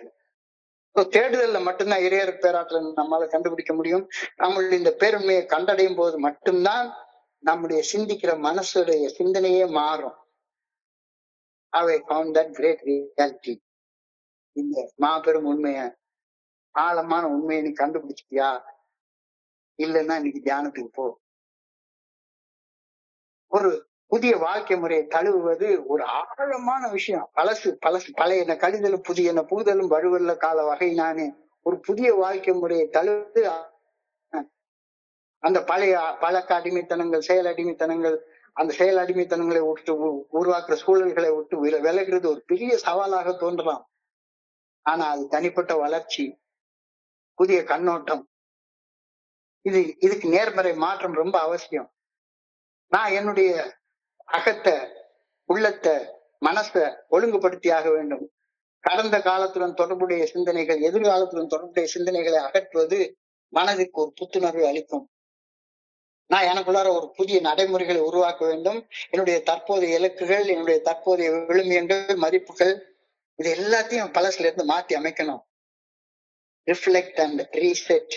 A: தேடுதல்ல மட்டும்தான் இறையர் பேராற்றல் நம்மளால கண்டுபிடிக்க முடியும். நம்மளுடைய இந்த பேருண்மையை கண்டடையும் போது மட்டும்தான் நம்முடைய சிந்திக்கிற மனசுடைய சிந்தனையே மாறும். I found that great reality. இந்த மாபெரும் உண்மைய, ஆழமான உண்மையை நீ கண்டுபிடிச்சிட்டியா? இல்லைன்னா இன்னைக்கு தியானத்துக்கு போ. ஒரு புதிய வாழ்க்கை முறையை தழுவுவது ஒரு ஆழமான விஷயம். பழைய கழிதலும் புதிய புகுதலும் வழுவல்ல கால வகை நானே. ஒரு புதிய வாழ்க்கை முறையை தழுவது அந்த பழக்க அடிமைத்தனங்கள், செயல் அடிமைத்தனங்கள், அந்த செயல் அடிமைத்தனங்களை விட்டு உருவாக்குற சூழல்களை விட்டு விலகிறது ஒரு பெரிய சவாலாக தோன்றலாம். ஆனா அது தனிப்பட்ட வளர்ச்சி, புதிய கண்ணோட்டம், இதுக்கு நேர்மறை மாற்றம் ரொம்ப அவசியம். நான் என்னுடைய அகத்தை, உள்ளத்தை, மனசை ஒழுங்குபடுத்தியாக வேண்டும். கடந்த காலத்துடன் தொடர்புடைய சிந்தனைகள், எதிர்காலத்துடன் தொடர்புடைய சிந்தனைகளை அகற்றுவது மனதிற்கு ஒரு புத்துணர்வை அளிக்கும். நான் எனக்குள்ளார ஒரு புதிய நடைமுறைகளை உருவாக்க வேண்டும். என்னுடைய தற்போதைய இலக்குகள், என்னுடைய தற்போதைய விழுமியங்கள், மதிப்புகள், இது எல்லாத்தையும் பழசுல இருந்து மாற்றி அமைக்கணும். Reflect and reset.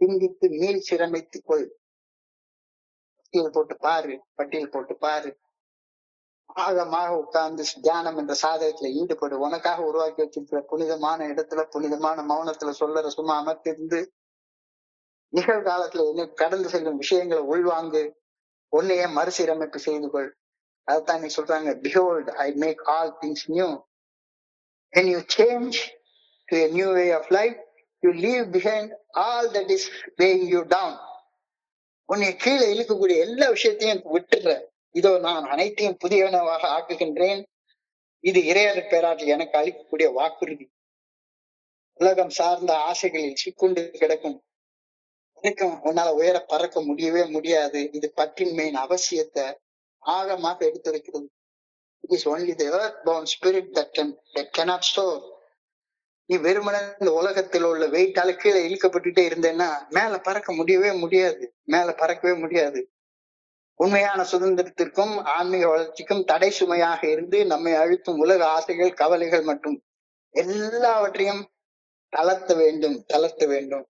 A: சிந்தித்து மீள் சீரமைத்துக் கொள். பட்டியல் போட்டு பாரு. ஆழமாக உட்கார்ந்து தியானம் என்ற சாதகத்துல ஈடுபடு. உனக்காக உருவாக்கி வச்சிருக்கிற புனிதமான இடத்துல, புனிதமான மௌனத்துல சொல்லற சும்மா அமர்த்திருந்து நிகழ்காலத்துல என்ன கடந்து செல்லும் விஷயங்களை உள்வாங்கு. உன்னையே மறுசீரமைப்பு செய்து கொள். அதைத்தான் நீ சொல்றாங்க, behold, I make all things new. When you change to a new way of life, you leave behind all that is weighing you down. உன்னை கீழே இழுக்கக்கூடிய எல்லா விஷயத்தையும் விட்டுற. இதோ நான் அனைத்தையும் புதியவனவாக ஆக்குகின்றேன். இது இறையர் பேராற்றல் எனக்கு அளிக்கக்கூடிய வாக்குறுதி. உலகம் சார்ந்த ஆசைகளில் சிக்குண்டு கிடக்கும் உன்னால உயர பறக்க முடியவே முடியாது. இது பற்றின்மையின் அவசியத்தை ஆழமாக எடுத்துரைக்கிறது. It is only the earth-bound spirit that cannot soar. நீ வெறுமனே இந்த உலகத்தில் உள்ள வெயிட்டால கீழே இழுக்கப்பட்டுட்டே இருந்தேன்னா மேல பறக்க பறக்கவே முடியாது. உண்மையான சுதந்திரத்திற்கும் ஆன்மீக வளர்ச்சிக்கும் தடை சுமையாக இருந்து நம்மை அழுத்தும் உலக ஆசைகள், கவலைகள் மற்றும் எல்லாவற்றையும் தளர்த்த வேண்டும்.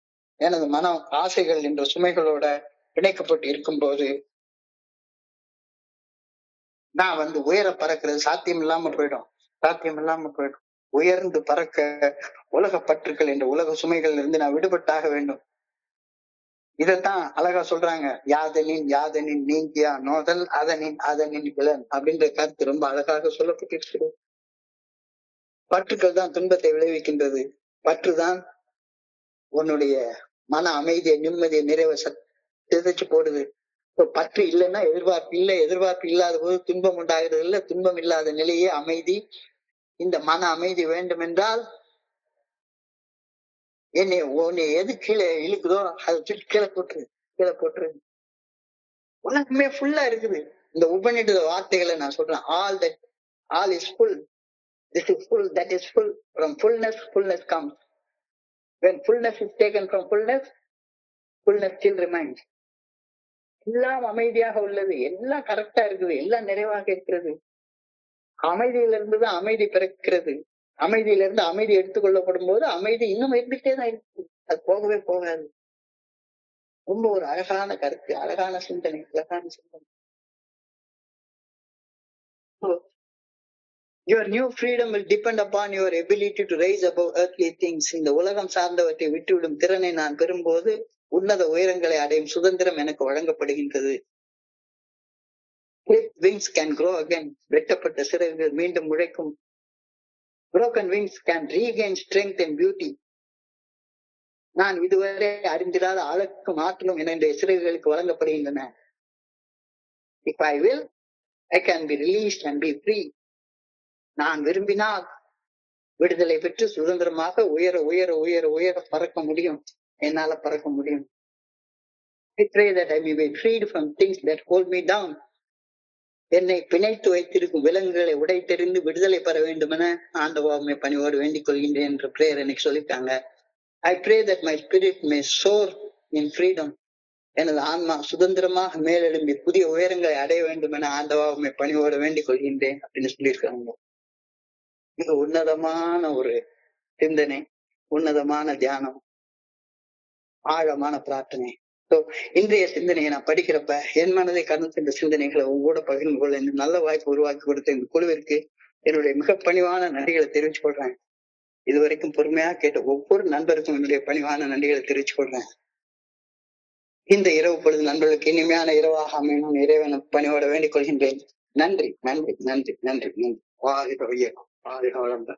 A: எனது மனம் ஆசைகள் என்ற சுமைகளோட பிணைக்கப்பட்டு இருக்கும் போது நான் உயர பறக்கிறது சாத்தியம் இல்லாம போயிடும். உயர்ந்து பறக்க உலக பற்றுக்கள் என்ற உலக சுமைகள் இருந்து நான் விடுபட்டாக வேண்டும். இதத்தான் அழகா சொல்றாங்க, யாதனின் நீங்கியா நோதல் அதனின் இளன் அப்படின்ற கருத்து ரொம்ப அழகாக சொல்லப்பட்டிருக்கிறது. பற்றுக்கள் தான் துன்பத்தை விளைவிக்கின்றது. பற்றுதான் உன்னுடைய மன அமைதியை, நிம்மதியை, நிறைவை சிதைச்சு போடுது. பற்று இல்லைன்னா எதிர்பார்ப்பு இல்லாத போது துன்பம் உண்டாகிறது இல்லை. துன்பம் இல்லாத நிலையே அமைதி. இந்த மன அமைதி வேண்டும் என்றால் உன்னை எது கீழே இழுக்குதோ அதை தூக்கி கீழே போட்டுரு. உலகமே ஃபுல்லா இருக்குது. இந்த உபநிடத வார்த்தைகளை நான் சொல்றேன். All is full, this is full, that is full. From fullness comes. When fullness is taken from fullness still remains. எல்லாம் அமைதியாக உள்ளது, எல்லாம் கரெக்டா இருக்குது, எல்லாம் நிறைவாக இருக்கிறது. அமைதியிலிருந்துதான் அமைதி பிறக்கிறது. அமைதியிலிருந்து அமைதி எடுத்துக்கொள்ளப்படும் போது அமைதி இன்னும் இருந்துட்டே தான் இருக்கு. அது போகவே போகாது. ரொம்ப ஒரு அழகான கருத்து, அழகான சிந்தனை. Your new freedom will depend upon your ability to rise above earthly things. இந்த உலகம் சார்ந்தவற்றை விட்டுவிடும் திறனை நான் பெறும்போது உன்னத உயரங்களை அடையும் சுதந்திரம் எனக்கு வழங்கப்படுகின்றது. Clipped wings can grow again. வெட்டப்பட்ட சிறகுகள் மீண்டும் முளைக்கும். Broken wings can regain strength and beauty. நான் இதுவரை அறிந்திராத அழகும் ஆற்றலும் என்னுடைய சிறகுகளுக்கு வழங்கப்படுகின்றன. If I will, I can be released and be free. நான் விரும்பினால் விடுதலை பெற்று சுதந்திரமாக உயர உயர உயர உயர பறக்க முடியும். என்னால பறக்க முடியும். I pray that I may be freed from things that hold me down. என்னை பிணைத்து வைத்திருக்கும் விலங்குகளை உடைத்தெறிந்து விடுதலை பெற வேண்டும் என ஆண்டவரை பணிவோடு வேண்டிக் கொள்கின்றேன் என்ற பிரேயர் எனக்கு சொல்லிட்டாங்க. I pray that my spirit may soar in freedom. எனது ஆன்மா சுதந்திரமாக மேலெழும்பி புதிய உயரங்களை அடைய வேண்டும் என ஆண்டவரை பணிவோடு வேண்டிக் கொள்கின்றேன் அப்படின்னு சொல்லியிருக்காங்க. மிக உன்னதமான ஒரு சிந்தனை, உன்னதமான தியானம், ஆழமான பிரார்த்தனை. இன்றைய சிந்தனையை நான் படிக்கிறப்ப என் மனதை கடந்து இந்த சிந்தனைகளை உங்களோட பகிர்ந்து கொள்ள இந்த நல்ல வாய்ப்பு உருவாக்கி கொடுத்த இந்த குழுவிற்கு என்னுடைய மிக பணிவான நன்றிகளை தெரிவிச்சு கொள்றேன். இதுவரைக்கும் பொறுமையா கேட்ட ஒவ்வொரு நண்பருக்கும் என்னுடைய பணிவான நன்றிகளை தெரிவிச்சு கொள்றேன். இந்த இரவு பொழுது நண்பர்களுக்கு இனிமையான இரவாக அமையணும் இறைவனை பணியோட வேண்டிக் கொள்கின்றேன். நன்றி. வாழ்க வளர்ந்த